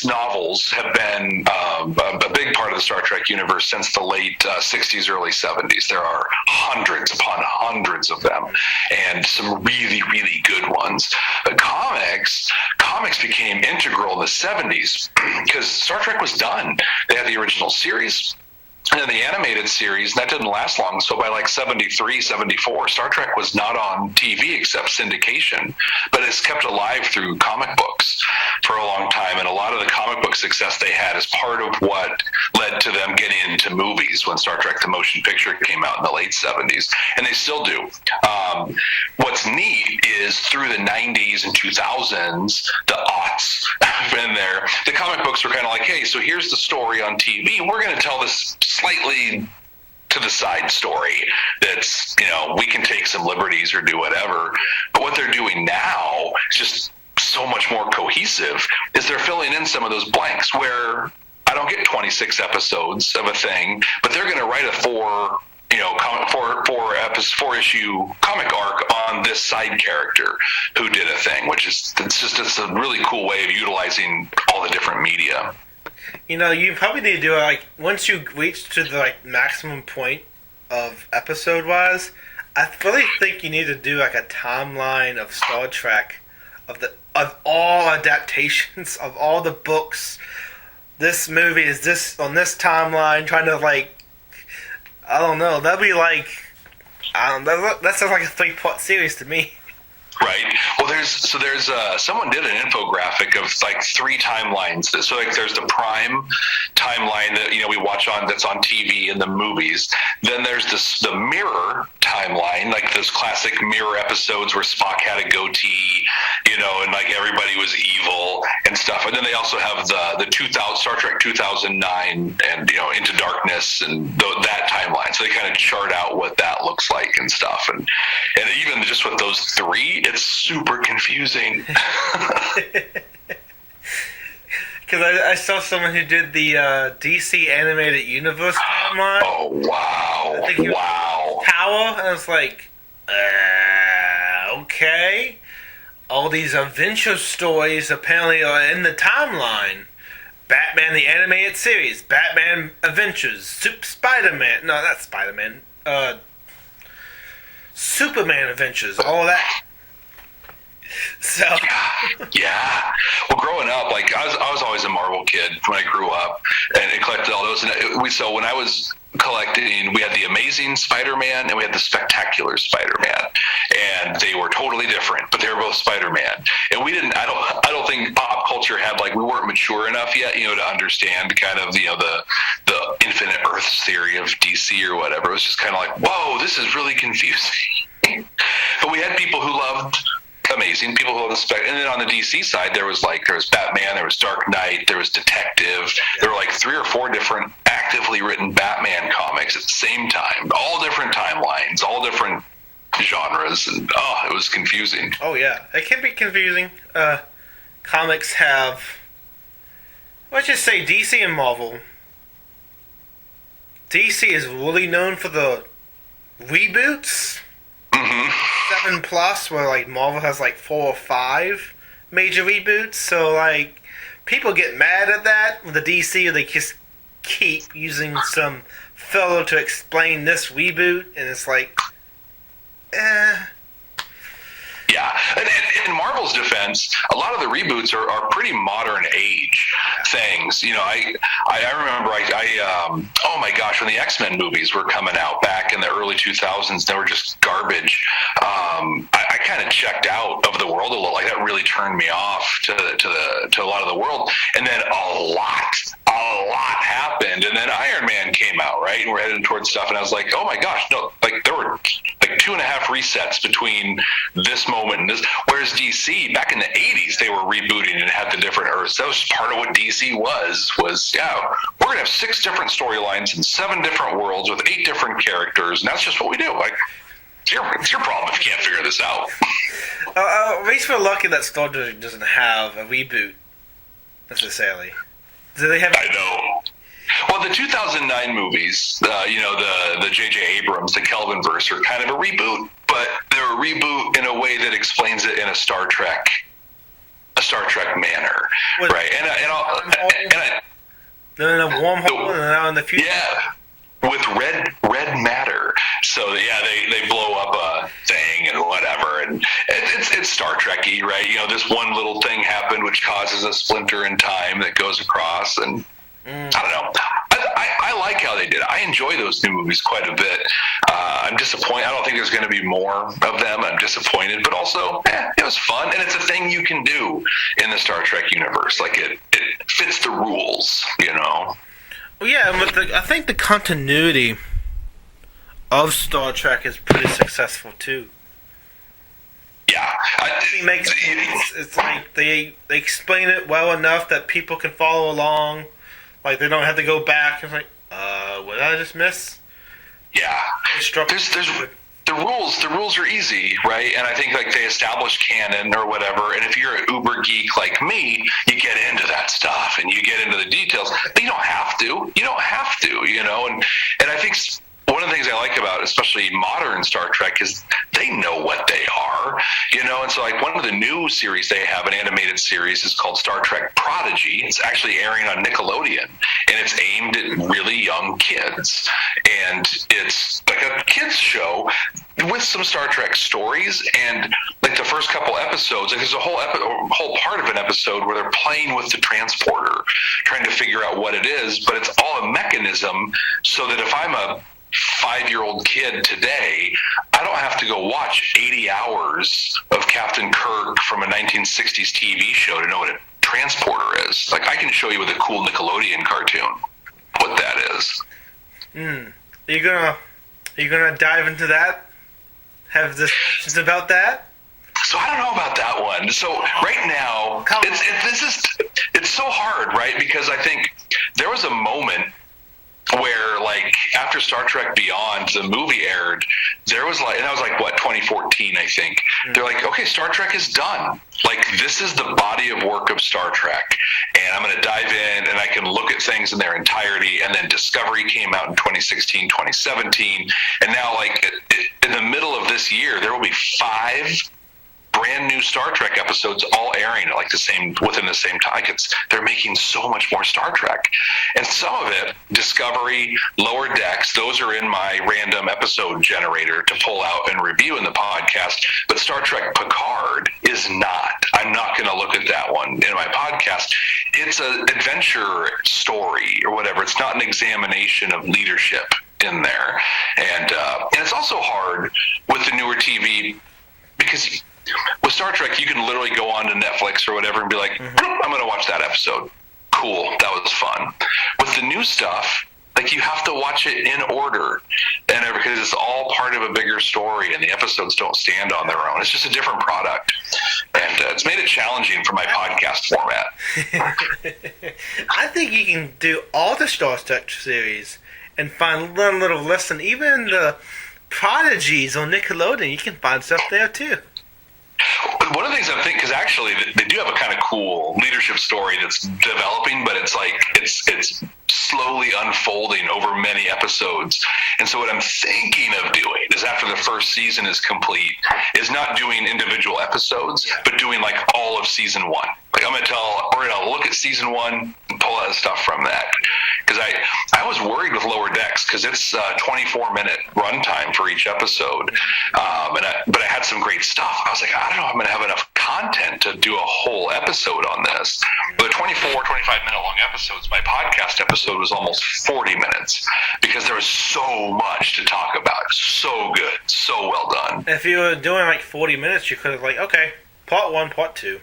novels have been a big part of the Star Trek universe since the late 60s, early 70s. There are hundreds upon hundreds of them, and some really, really good ones. But comics became integral in the 70s because Star Trek was done. They had the original series, and then the animated series, that didn't last long. So by like 73, 74, Star Trek was not on TV except syndication, but it's kept alive through comic books for a long time. And a lot of the comic book success they had is part of what led to them getting into movies when Star Trek the Motion Picture came out in the late 70s. And they still do. What's neat is through the 90s and 2000s, the aughts in there, the comic books were kind of like, hey, so here's the story on TV. We're going to tell this slightly to the side story that's, you know, we can take some liberties or do whatever. But what they're doing now is just so much more cohesive, is they're filling in some of those blanks where I don't get 26 episodes of a thing, but they're going to write a four issue comic arc on this side character who did a thing, which is it's a really cool way of utilizing all the different media. You know, you probably need to do it, like, once you reach to the, like, maximum point of episode-wise, I really think you need to do, like, a timeline of Star Trek, of all adaptations, of all the books. This movie is this, on this timeline, trying to, like, I don't know, that'd be, like, That sounds like a 3-part series to me. Right. Well, there's someone did an infographic of like 3 timelines. So like there's the prime timeline that we watch that's on TV and the movies. Then there's the mirror timeline, like those classic mirror episodes where Spock had a goatee, and like everybody was evil and stuff. And then they also have the 2000 Star Trek 2009 and Into Darkness and that timeline. So they kind of chart out what that looks like and stuff. And even just with those 3. It's super confusing. Because I saw someone who did the DC Animated Universe timeline. Oh, wow. I think Wow. Power, and I was like, okay. All these adventure stories apparently are in the timeline. Batman the Animated Series, Batman Adventures, Spider-Man. No, not Spider-Man. Superman Adventures, all that. So yeah. Well, growing up, like I was always a Marvel kid when I grew up, and collected all those. And so when I was collecting, we had the Amazing Spider-Man and we had the Spectacular Spider-Man, and they were totally different, but they were both Spider-Man. And we didn't. I don't think pop culture had we weren't mature enough yet, to understand kind of the Infinite Earths theory of DC or whatever. It was just kind of like, whoa, this is really confusing. But we had people who loved Amazing, people who love the spec, and then on the DC side, there was Batman, there was Dark Knight, there was Detective. There were 3 or 4 different actively written Batman comics at the same time, all different timelines, all different genres, and it was confusing. Oh yeah, it can be confusing. Comics have, let's just say, DC and Marvel. DC is really known for the reboots. 7+, where Marvel has 4 or 5 major reboots. So people get mad at that with the DC, or they just keep using some filler to explain this reboot, and it's Yeah, and in Marvel's defense, a lot of the reboots are pretty modern age things. I remember oh my gosh, when the X-Men movies were coming out back in the early 2000s, they were just garbage. I kind of checked out of the world a little. That really turned me off to a lot of the world. And then a lot happened, and then Iron Man came out, right? And we're heading towards stuff, and I was like, oh my gosh, no, there were 2.5 resets between this moment and this. Whereas DC, back in the 80s, they were rebooting and had the different Earths. That was part of what DC was we're going to have 6 different storylines in 7 different worlds with 8 different characters, and that's just what we do. It's your problem if you can't figure this out. At least we're lucky that Star Trek doesn't have a reboot, necessarily. Do they have? I know. Well, the 2009 movies, the J.J. Abrams, the Kelvinverse, are kind of a reboot, but they're a reboot in a way that explains it in a Star Trek manner, right? They're in a wormhole, and now in the future. Yeah, with red matter. So yeah, they blow up a thing and whatever, and it's Star Trek-y, right? This one little thing happened which causes a splinter in time that goes across, and I don't know. I like how they did it. I enjoy those new movies quite a bit. I'm disappointed. I don't think there's going to be more of them. I'm disappointed, but also, it was fun, and it's a thing you can do in the Star Trek universe. It fits the rules, Well, yeah, and I think the continuity of Star Trek is pretty successful too. Yeah, it's they explain it well enough that people can follow along. They don't have to go back. It's what did I just miss? Yeah, there's the rules are easy, right? And I think they establish canon or whatever. And if you're an uber geek like me, you get into that stuff and you get into the details. But you don't have to. And I think one of the things I like about especially modern Star Trek is they know what they are, and so one of the new series they have, an animated series, is called Star Trek Prodigy. It's actually airing on Nickelodeon, and it's aimed at really young kids, and it's a kids show with some Star Trek stories. And the first couple episodes, there's a whole part of an episode where they're playing with the transporter, trying to figure out what it is, but it's all a mechanism so that if I'm a 5-year-old kid today, I don't have to go watch 80 hours of Captain Kirk from a 1960s TV show to know what a transporter is. Like, I can show you with a cool Nickelodeon cartoon what that is. Are you gonna dive into that? Have discussions about that? So I don't know about that one. So right now, it's so hard, right? Because I think there was a moment where, like, after Star Trek Beyond, the movie aired, there was like, and that was like, what, 2014, I think. They're like, okay, Star Trek is done. Like, this is the body of work of Star Trek. And I'm going to dive in and I can look at things in their entirety. And then Discovery came out in 2016, 2017. And now, like, in the middle of this year, there will be 5 brand new Star Trek episodes all airing at like within the same time. They're making so much more Star Trek. And some of it, Discovery, Lower Decks, those are in my random episode generator to pull out and review in the podcast. But Star Trek Picard is not. I'm not going to look at that one in my podcast. It's an adventure story or whatever. It's not an examination of leadership in there. And it's also hard with the newer TV because with Star Trek, you can literally go on to Netflix or whatever and be like, I'm going to watch that episode. Cool. That was fun. With the new stuff, like, you have to watch it in order and because it's all part of a bigger story and the episodes don't stand on their own. It's just a different product. And it's made it challenging for my podcast format. I think you can do all the Star Trek series and find one little lesson. Even the Prodigies on Nickelodeon, you can find stuff there too. One of the things I'm thinking, because actually they do have a kind of cool leadership story that's developing, but it's like it's slowly unfolding over many episodes. And so what I'm thinking of doing is, after the first season is complete, is not doing individual episodes, but doing like all of season 1. Like, we're gonna look at season 1 and pull out stuff from that. Because I was worried with Lower Decks because it's a 24-minute runtime for each episode, but I had some great stuff. I was like, I don't know if I'm going to have enough content to do a whole episode on this. But 24, 25-minute long episodes, my podcast episode was almost 40 minutes because there was so much to talk about. So good, so well done. If you were doing like 40 minutes, you could have like, okay, part 1, part 2.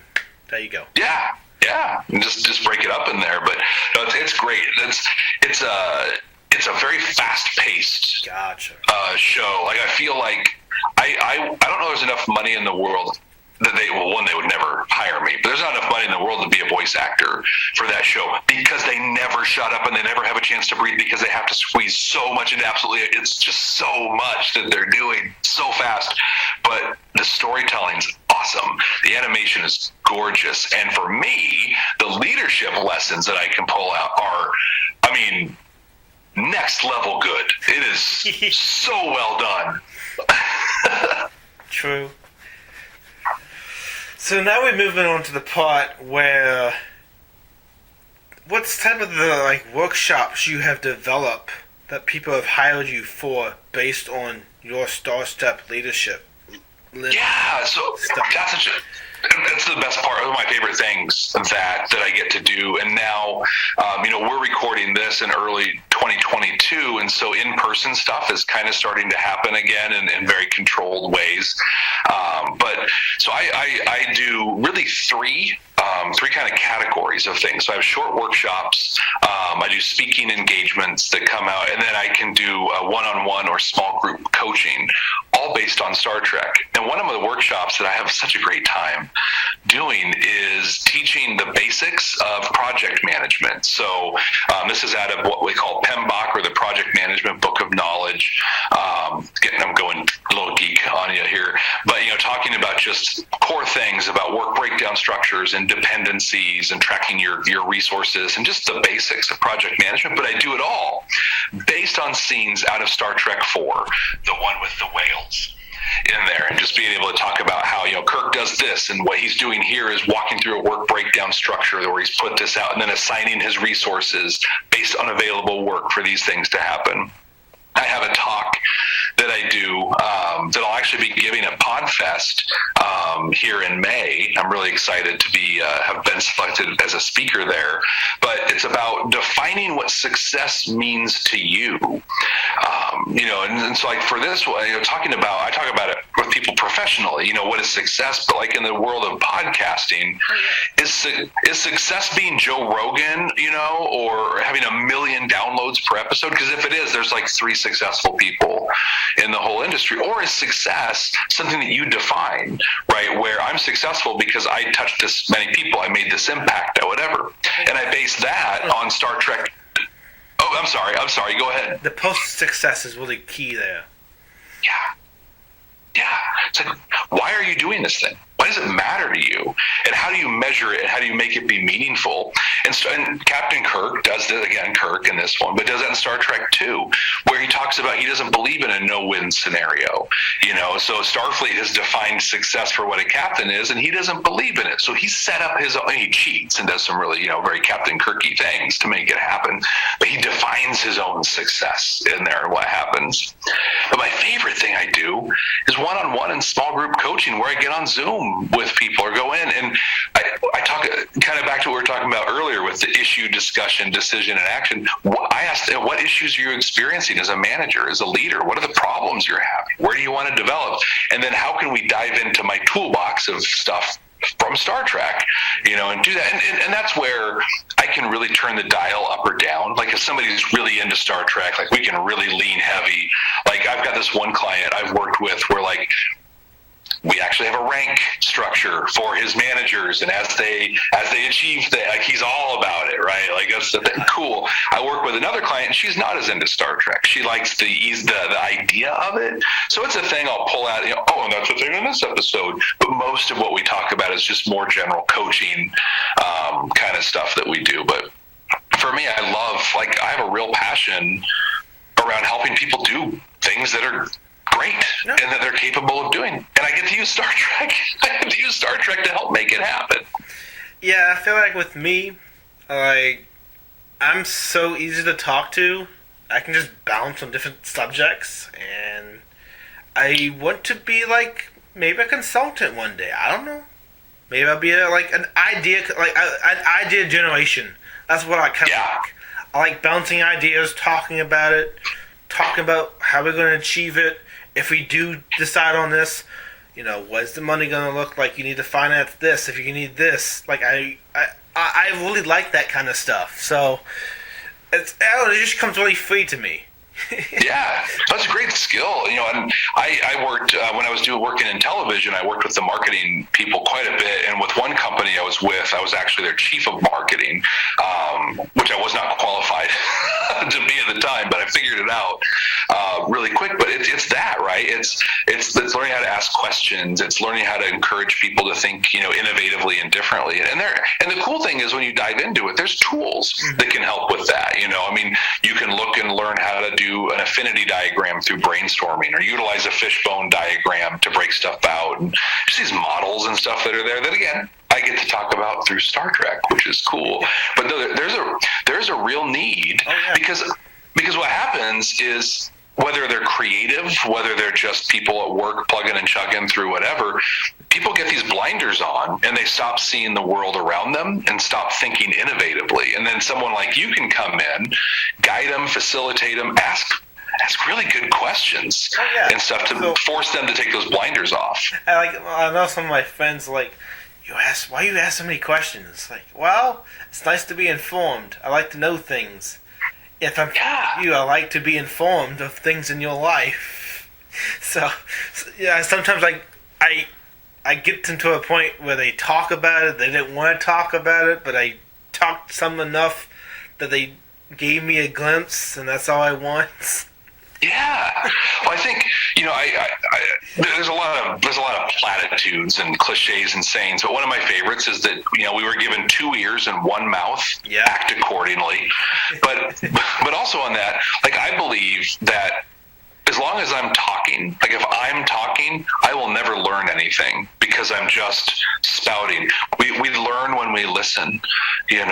There you go. Yeah, and just break it up in there. But no, it's great. It's a very fast-paced show. Like, I feel like I don't know there's enough money in the world that they would never hire me. But there's not enough money in the world to be a voice actor for that show because they never shut up and they never have a chance to breathe because they have to squeeze so much into absolutely. It's just so much that they're doing so fast. But the storytelling's awesome. The animation is gorgeous. And for me, the leadership lessons that I can pull out are, I mean, next level good. It is so well done. True. So now we're moving on to the part where what's type of the workshops you have developed that people have hired you for based on your Star Step leadership? Yeah, so that's the best part. One of my favorite things that I get to do. And now, we're recording this in early 2022, and so in-person stuff is kind of starting to happen again in very controlled ways. But so I do really three kind of categories of things. So I have short workshops, I do speaking engagements that come out, and then I can do one-on-one or small group coaching, all based on Star Trek. And one of the workshops that I have such a great time doing is teaching the basics of project management. So this is out of what we call PMBOK, or the Project Management Book of Knowledge. I'm going a little geek on you here, but talking about just core things about work breakdown structures and dependencies and tracking your resources and just the basics of project management. But I do it all based on scenes out of Star Trek IV, the one with the whales in there, and just being able to talk about how Kirk does this, and what he's doing here is walking through a work breakdown structure where he's put this out and then assigning his resources based on available work for these things to happen. I have a talk that I do that I'll actually be giving at PodFest here in May. I'm really excited to be have been selected as a speaker there. But it's about defining what success means to you. And so like for this one, I talk about it with people professionally. What is success? But like in the world of podcasting, is success being Joe Rogan, or having 1 million downloads per episode? Because if it is, there's like 3 successful people in the whole industry. Or is success something that you define, right? Where I'm successful because I touched this many people, I made this impact, or whatever, and I base that on Star Trek. Oh, I'm sorry. Go ahead. The post-success is really key there. Yeah. It's like, why are you doing this thing? Why does it matter to you? And how do you measure it? How do you make it be meaningful? And Captain Kirk does that, again, Kirk in this one, but does that in Star Trek too, where he talks about he doesn't believe in a no-win scenario. So Starfleet has defined success for what a captain is, and he doesn't believe in it. So he set up his own, he cheats and does some really, very Captain Kirky things to make it happen. But he defines his own success in there and what happens. But my favorite thing I do is one-on-one and small group coaching, where I get on Zoom with people or go in and I talk kind of back to what we were talking about earlier with the issue, discussion, decision, and action. I asked, what issues are you experiencing as a manager, as a leader? What are the problems you're having? Where do you want to develop? And then how can we dive into my toolbox of stuff from Star Trek, and do that. And that's where I can really turn the dial up or down. Like if somebody's really into Star Trek, like we can really lean heavy. Like I've got this one client I've worked with where like we actually have a rank structure for his managers, and as they achieve that, like he's all about it, right? Like that's the thing. Cool. I work with another client, and she's not as into Star Trek. She likes the idea of it. So it's a thing I'll pull out. And that's the thing in this episode. But most of what we talk about is just more general coaching kind of stuff that we do. But for me, I have a real passion around helping people do things that are great and that they're capable of doing. And I get to use Star Trek. To help make it happen. Yeah, I feel like with me, I'm so easy to talk to. I can just bounce on different subjects, and I want to be like maybe a consultant one day. I don't know. Maybe I'll be an idea generation. That's what I kind of like. I like bouncing ideas, talking about it, talking about how we're going to achieve it. If we do decide on this, what's the money going to look like? You need to finance this if you need this. Like I really like that kind of stuff. So it just comes really free to me. Yeah, that's a great skill. And I worked when I was working in television. I worked with the marketing people quite a bit, and with one company I was actually their chief of marketing, which I was not qualified to be at the time, but I figured it out really quick. But it's that, right? It's learning how to ask questions. It's learning how to encourage people to think, innovatively and differently. And the cool thing is when you dive into it, there's tools that can help with that. You can look and learn how to do an affinity diagram through brainstorming, or utilize a fishbone diagram to break stuff out, and just these models and stuff that are there that again I get to talk about through Star Trek, which is cool. But there's a real need because what happens is, whether they're creative, whether they're just people at work plugging and chugging through whatever, people get these blinders on and they stop seeing the world around them and stop thinking innovatively. And then someone like you can come in, guide them, facilitate them, ask really good questions and stuff to force them to take those blinders off. I know some of my friends why you ask so many questions? Well, it's nice to be informed. I like to know things. If I'm you, I like to be informed of things in your life. So sometimes I get into a point where they talk about it. They didn't want to talk about it, but I talked some enough that they gave me a glimpse, and that's all I want. Yeah, well, I think there's a lot of platitudes and cliches and sayings, but one of my favorites is that we were given 2 ears and 1 mouth. Yeah. Act accordingly. But also on that, I believe that as long as I'm talking, if I'm talking, I will never learn anything because I'm just spouting. We learn when we listen, and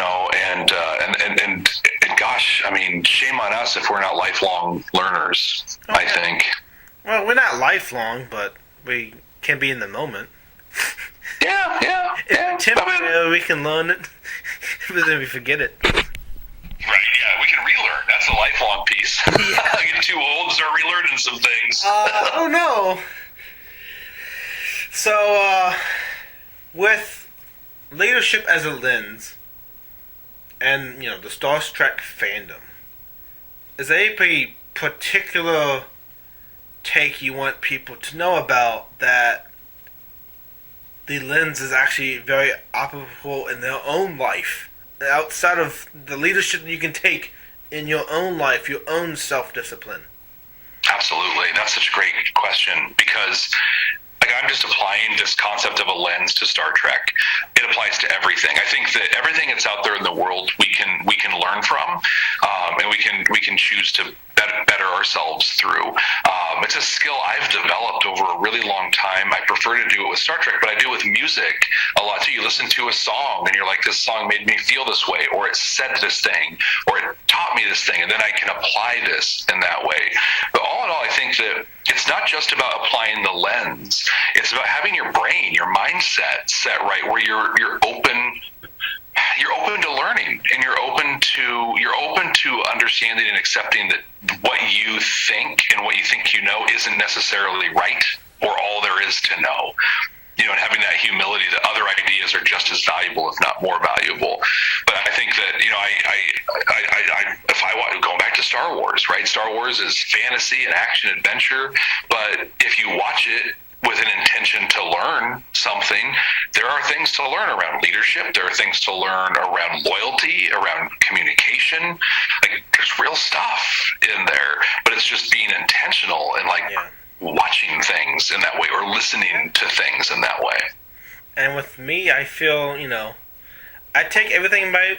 gosh, shame on us if we're not lifelong learners, I think. Well, we're not lifelong, but we can be in the moment. Yeah. Temporarily, we can learn it, but then we forget it. Right, yeah, we can relearn. That's a lifelong piece. I get too old and start relearning some things. Oh no. So, with leadership as a lens, and, the Star Trek fandom, is there a particular take you want people to know about that the lens is actually very applicable in their own life, outside of the leadership that you can take in your own life, your own self-discipline? Absolutely. That's such a great question, because I'm just applying this concept of a lens to Star Trek. It applies to everything. I think that everything that's out there in the world we can learn from, and we can choose to better ourselves through. It's a skill I've developed over a really long time. I prefer to do it with Star Trek, but I do it with music a lot too. You listen to a song and you're like, this song made me feel this way, or it said this thing, or it taught me this thing, and then I can apply this in that way. But all in all, I think that it's not just about applying the lens. It's about having your brain, your mindset set right, where you're open to learning, and you're open to understanding and accepting that what you think and what you think you know isn't necessarily right or all there is to know. And having that humility that other ideas are just as valuable, if not more valuable. But I think that, if I want, going back to Star Wars, right? Star Wars is fantasy and action adventure, but if you watch it with an intention to learn something, there are things to learn around leadership. There are things to learn around loyalty, around communication. Like, there's real stuff in there, but it's just being intentional and watching things in that way, or listening to things in that way. And with me, I feel, I take everything by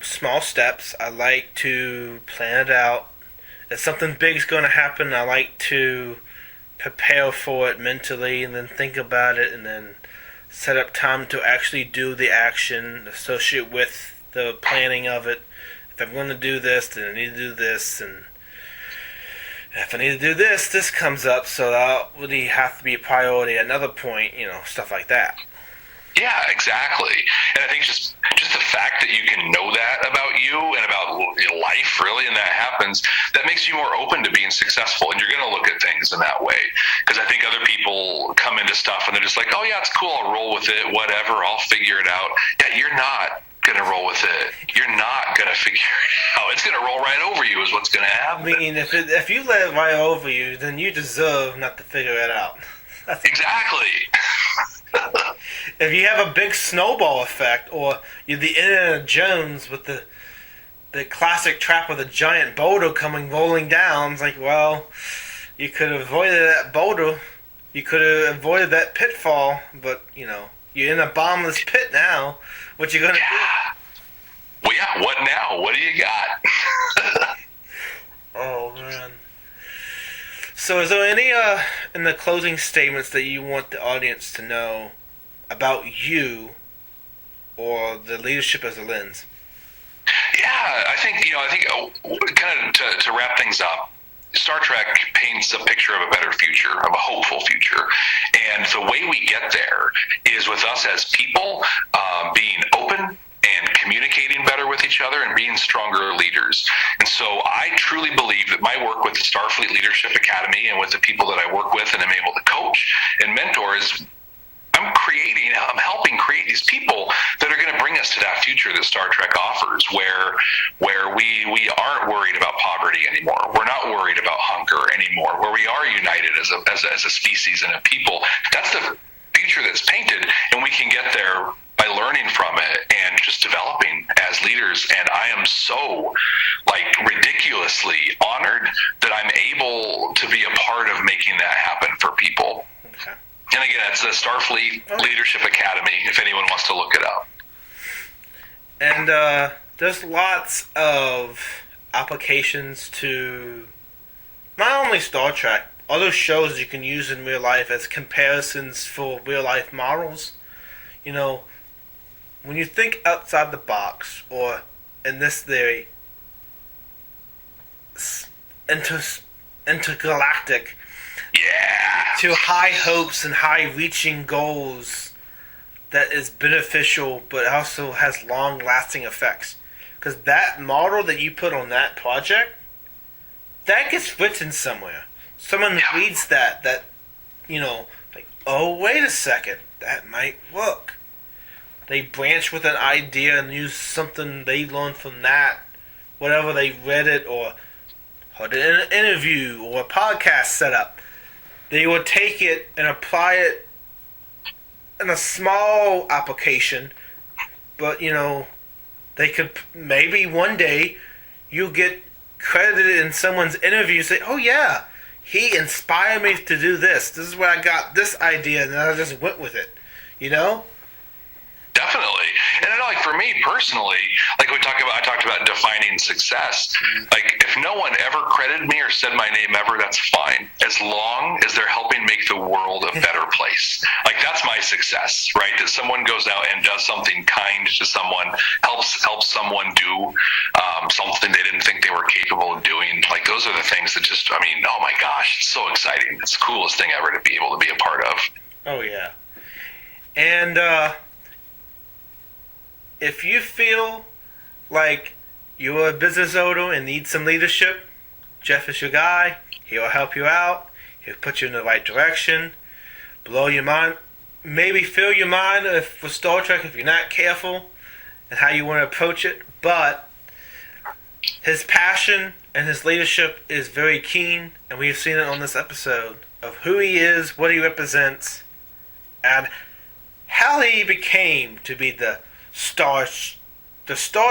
small steps. I like to plan it out. If something big's going to happen, I like to prepare for it mentally, and then think about it, and then set up time to actually do the action associated with the planning of it. If I'm going to do this, then I need to do this, and if I need to do this, this comes up, so that would have to be a priority at another point, stuff like that. Yeah, exactly. And I think just the fact that you can know that about you and about life, really, and that happens, that makes you more open to being successful. And you're going to look at things in that way. Because I think other people come into stuff and they're just like, oh, yeah, it's cool, I'll roll with it, whatever, I'll figure it out. Yeah, you're not going to roll with it. You're not going to figure it out. It's going to roll right over you is what's going to happen. I mean, if you let it right over you, then you deserve not to figure it out. Exactly. If you have a big snowball effect, or you're the Indiana Jones with the classic trap of the giant boulder coming rolling down, it's like, well, you could have avoided that boulder, you could have avoided that pitfall, but, you're in a bottomless pit now. What you gonna do? Well, yeah, what now? What do you got? Oh, man. So is there any, in the closing statements that you want the audience to know about you or the leadership as a lens? Yeah, I think kind of to wrap things up, Star Trek paints a picture of a better future, of a hopeful future. And the way we get there is with us as people being open and communicating better with each other and being stronger leaders. And so I truly believe that my work with the Starfleet Leadership Academy and with the people that I work with and am able to coach and mentor is I'm helping create these people that are going to bring us to that future that Star Trek offers, where we aren't worried about poverty anymore. We're not worried about hunger anymore, where we are united as a species and a people. That's the future that's painted, and we can get there by learning from it and just developing as leaders. And I am so ridiculously honored that I'm able to be a part of making that happen for people. Okay. And again, it's the Starfleet Leadership Academy, if anyone wants to look it up. And there's lots of applications to not only Star Trek, other shows you can use in real life as comparisons for real life models. When you think outside the box, or in this theory, intergalactic, to high hopes and high-reaching goals that is beneficial but also has long-lasting effects. Because that model that you put on that project, that gets written somewhere. Someone reads that, like, oh, wait a second, that might work. They branch with an idea and use something they learned from that, whatever they read it or heard it in an interview or a podcast setup. They will take it and apply it in a small application, but, they could, maybe one day you'll get credited in someone's interview and say, oh yeah, he inspired me to do this. This is where I got this idea and then I just went with it, Definitely. And I know, like, for me personally, like I talked about defining success. Like, if no one ever credited me or said my name ever, that's fine. As long as they're helping make the world a better place. Like, that's my success, right? That someone goes out and does something kind to someone, helps someone do something they didn't think they were capable of doing. Like, those are the things that just, oh my gosh, it's so exciting. It's the coolest thing ever to be able to be a part of. Oh, yeah. And, if you feel like you're a business owner and need some leadership, Jeff is your guy. He'll help you out. He'll put you in the right direction, blow your mind, maybe fill your mind for Star Trek if you're not careful and how you want to approach it. But his passion and his leadership is very keen, and we've seen it on this episode of who he is, what he represents, and how he became to be the Star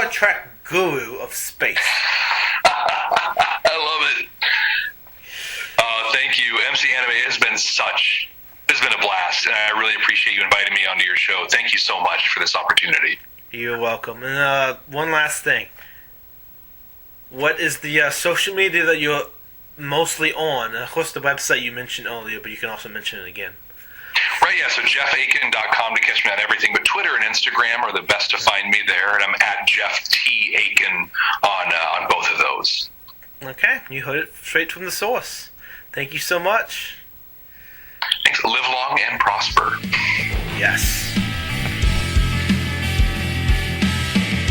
Trek guru of space. I love it. Thank you. MC Anime has been a blast, and I really appreciate you inviting me onto your show. Thank you so much for this opportunity. You're welcome. And one last thing. What is the social media that you're mostly on? And of course, the website you mentioned earlier, but you can also mention it again. Right, yeah, so JeffAiken.com to catch me on everything, but Twitter and Instagram are the best to find me there, and I'm at Jeff T. Aiken on both of those. Okay, you heard it straight from the source. Thank you so much. Thanks. Live long and prosper. Yes.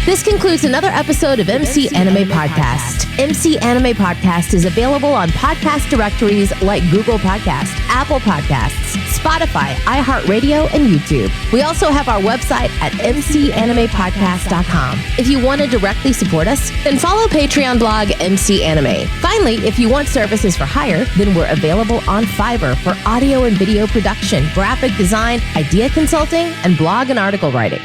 This concludes another episode of MC Anime Podcast. MC Anime Podcast is available on podcast directories like Google Podcasts, Apple Podcasts, Spotify, iHeartRadio, and YouTube. We also have our website at mcanimepodcast.com. If you want to directly support us, then follow Patreon blog MC Anime. Finally, if you want services for hire, then we're available on Fiverr for audio and video production, graphic design, idea consulting, and blog and article writing.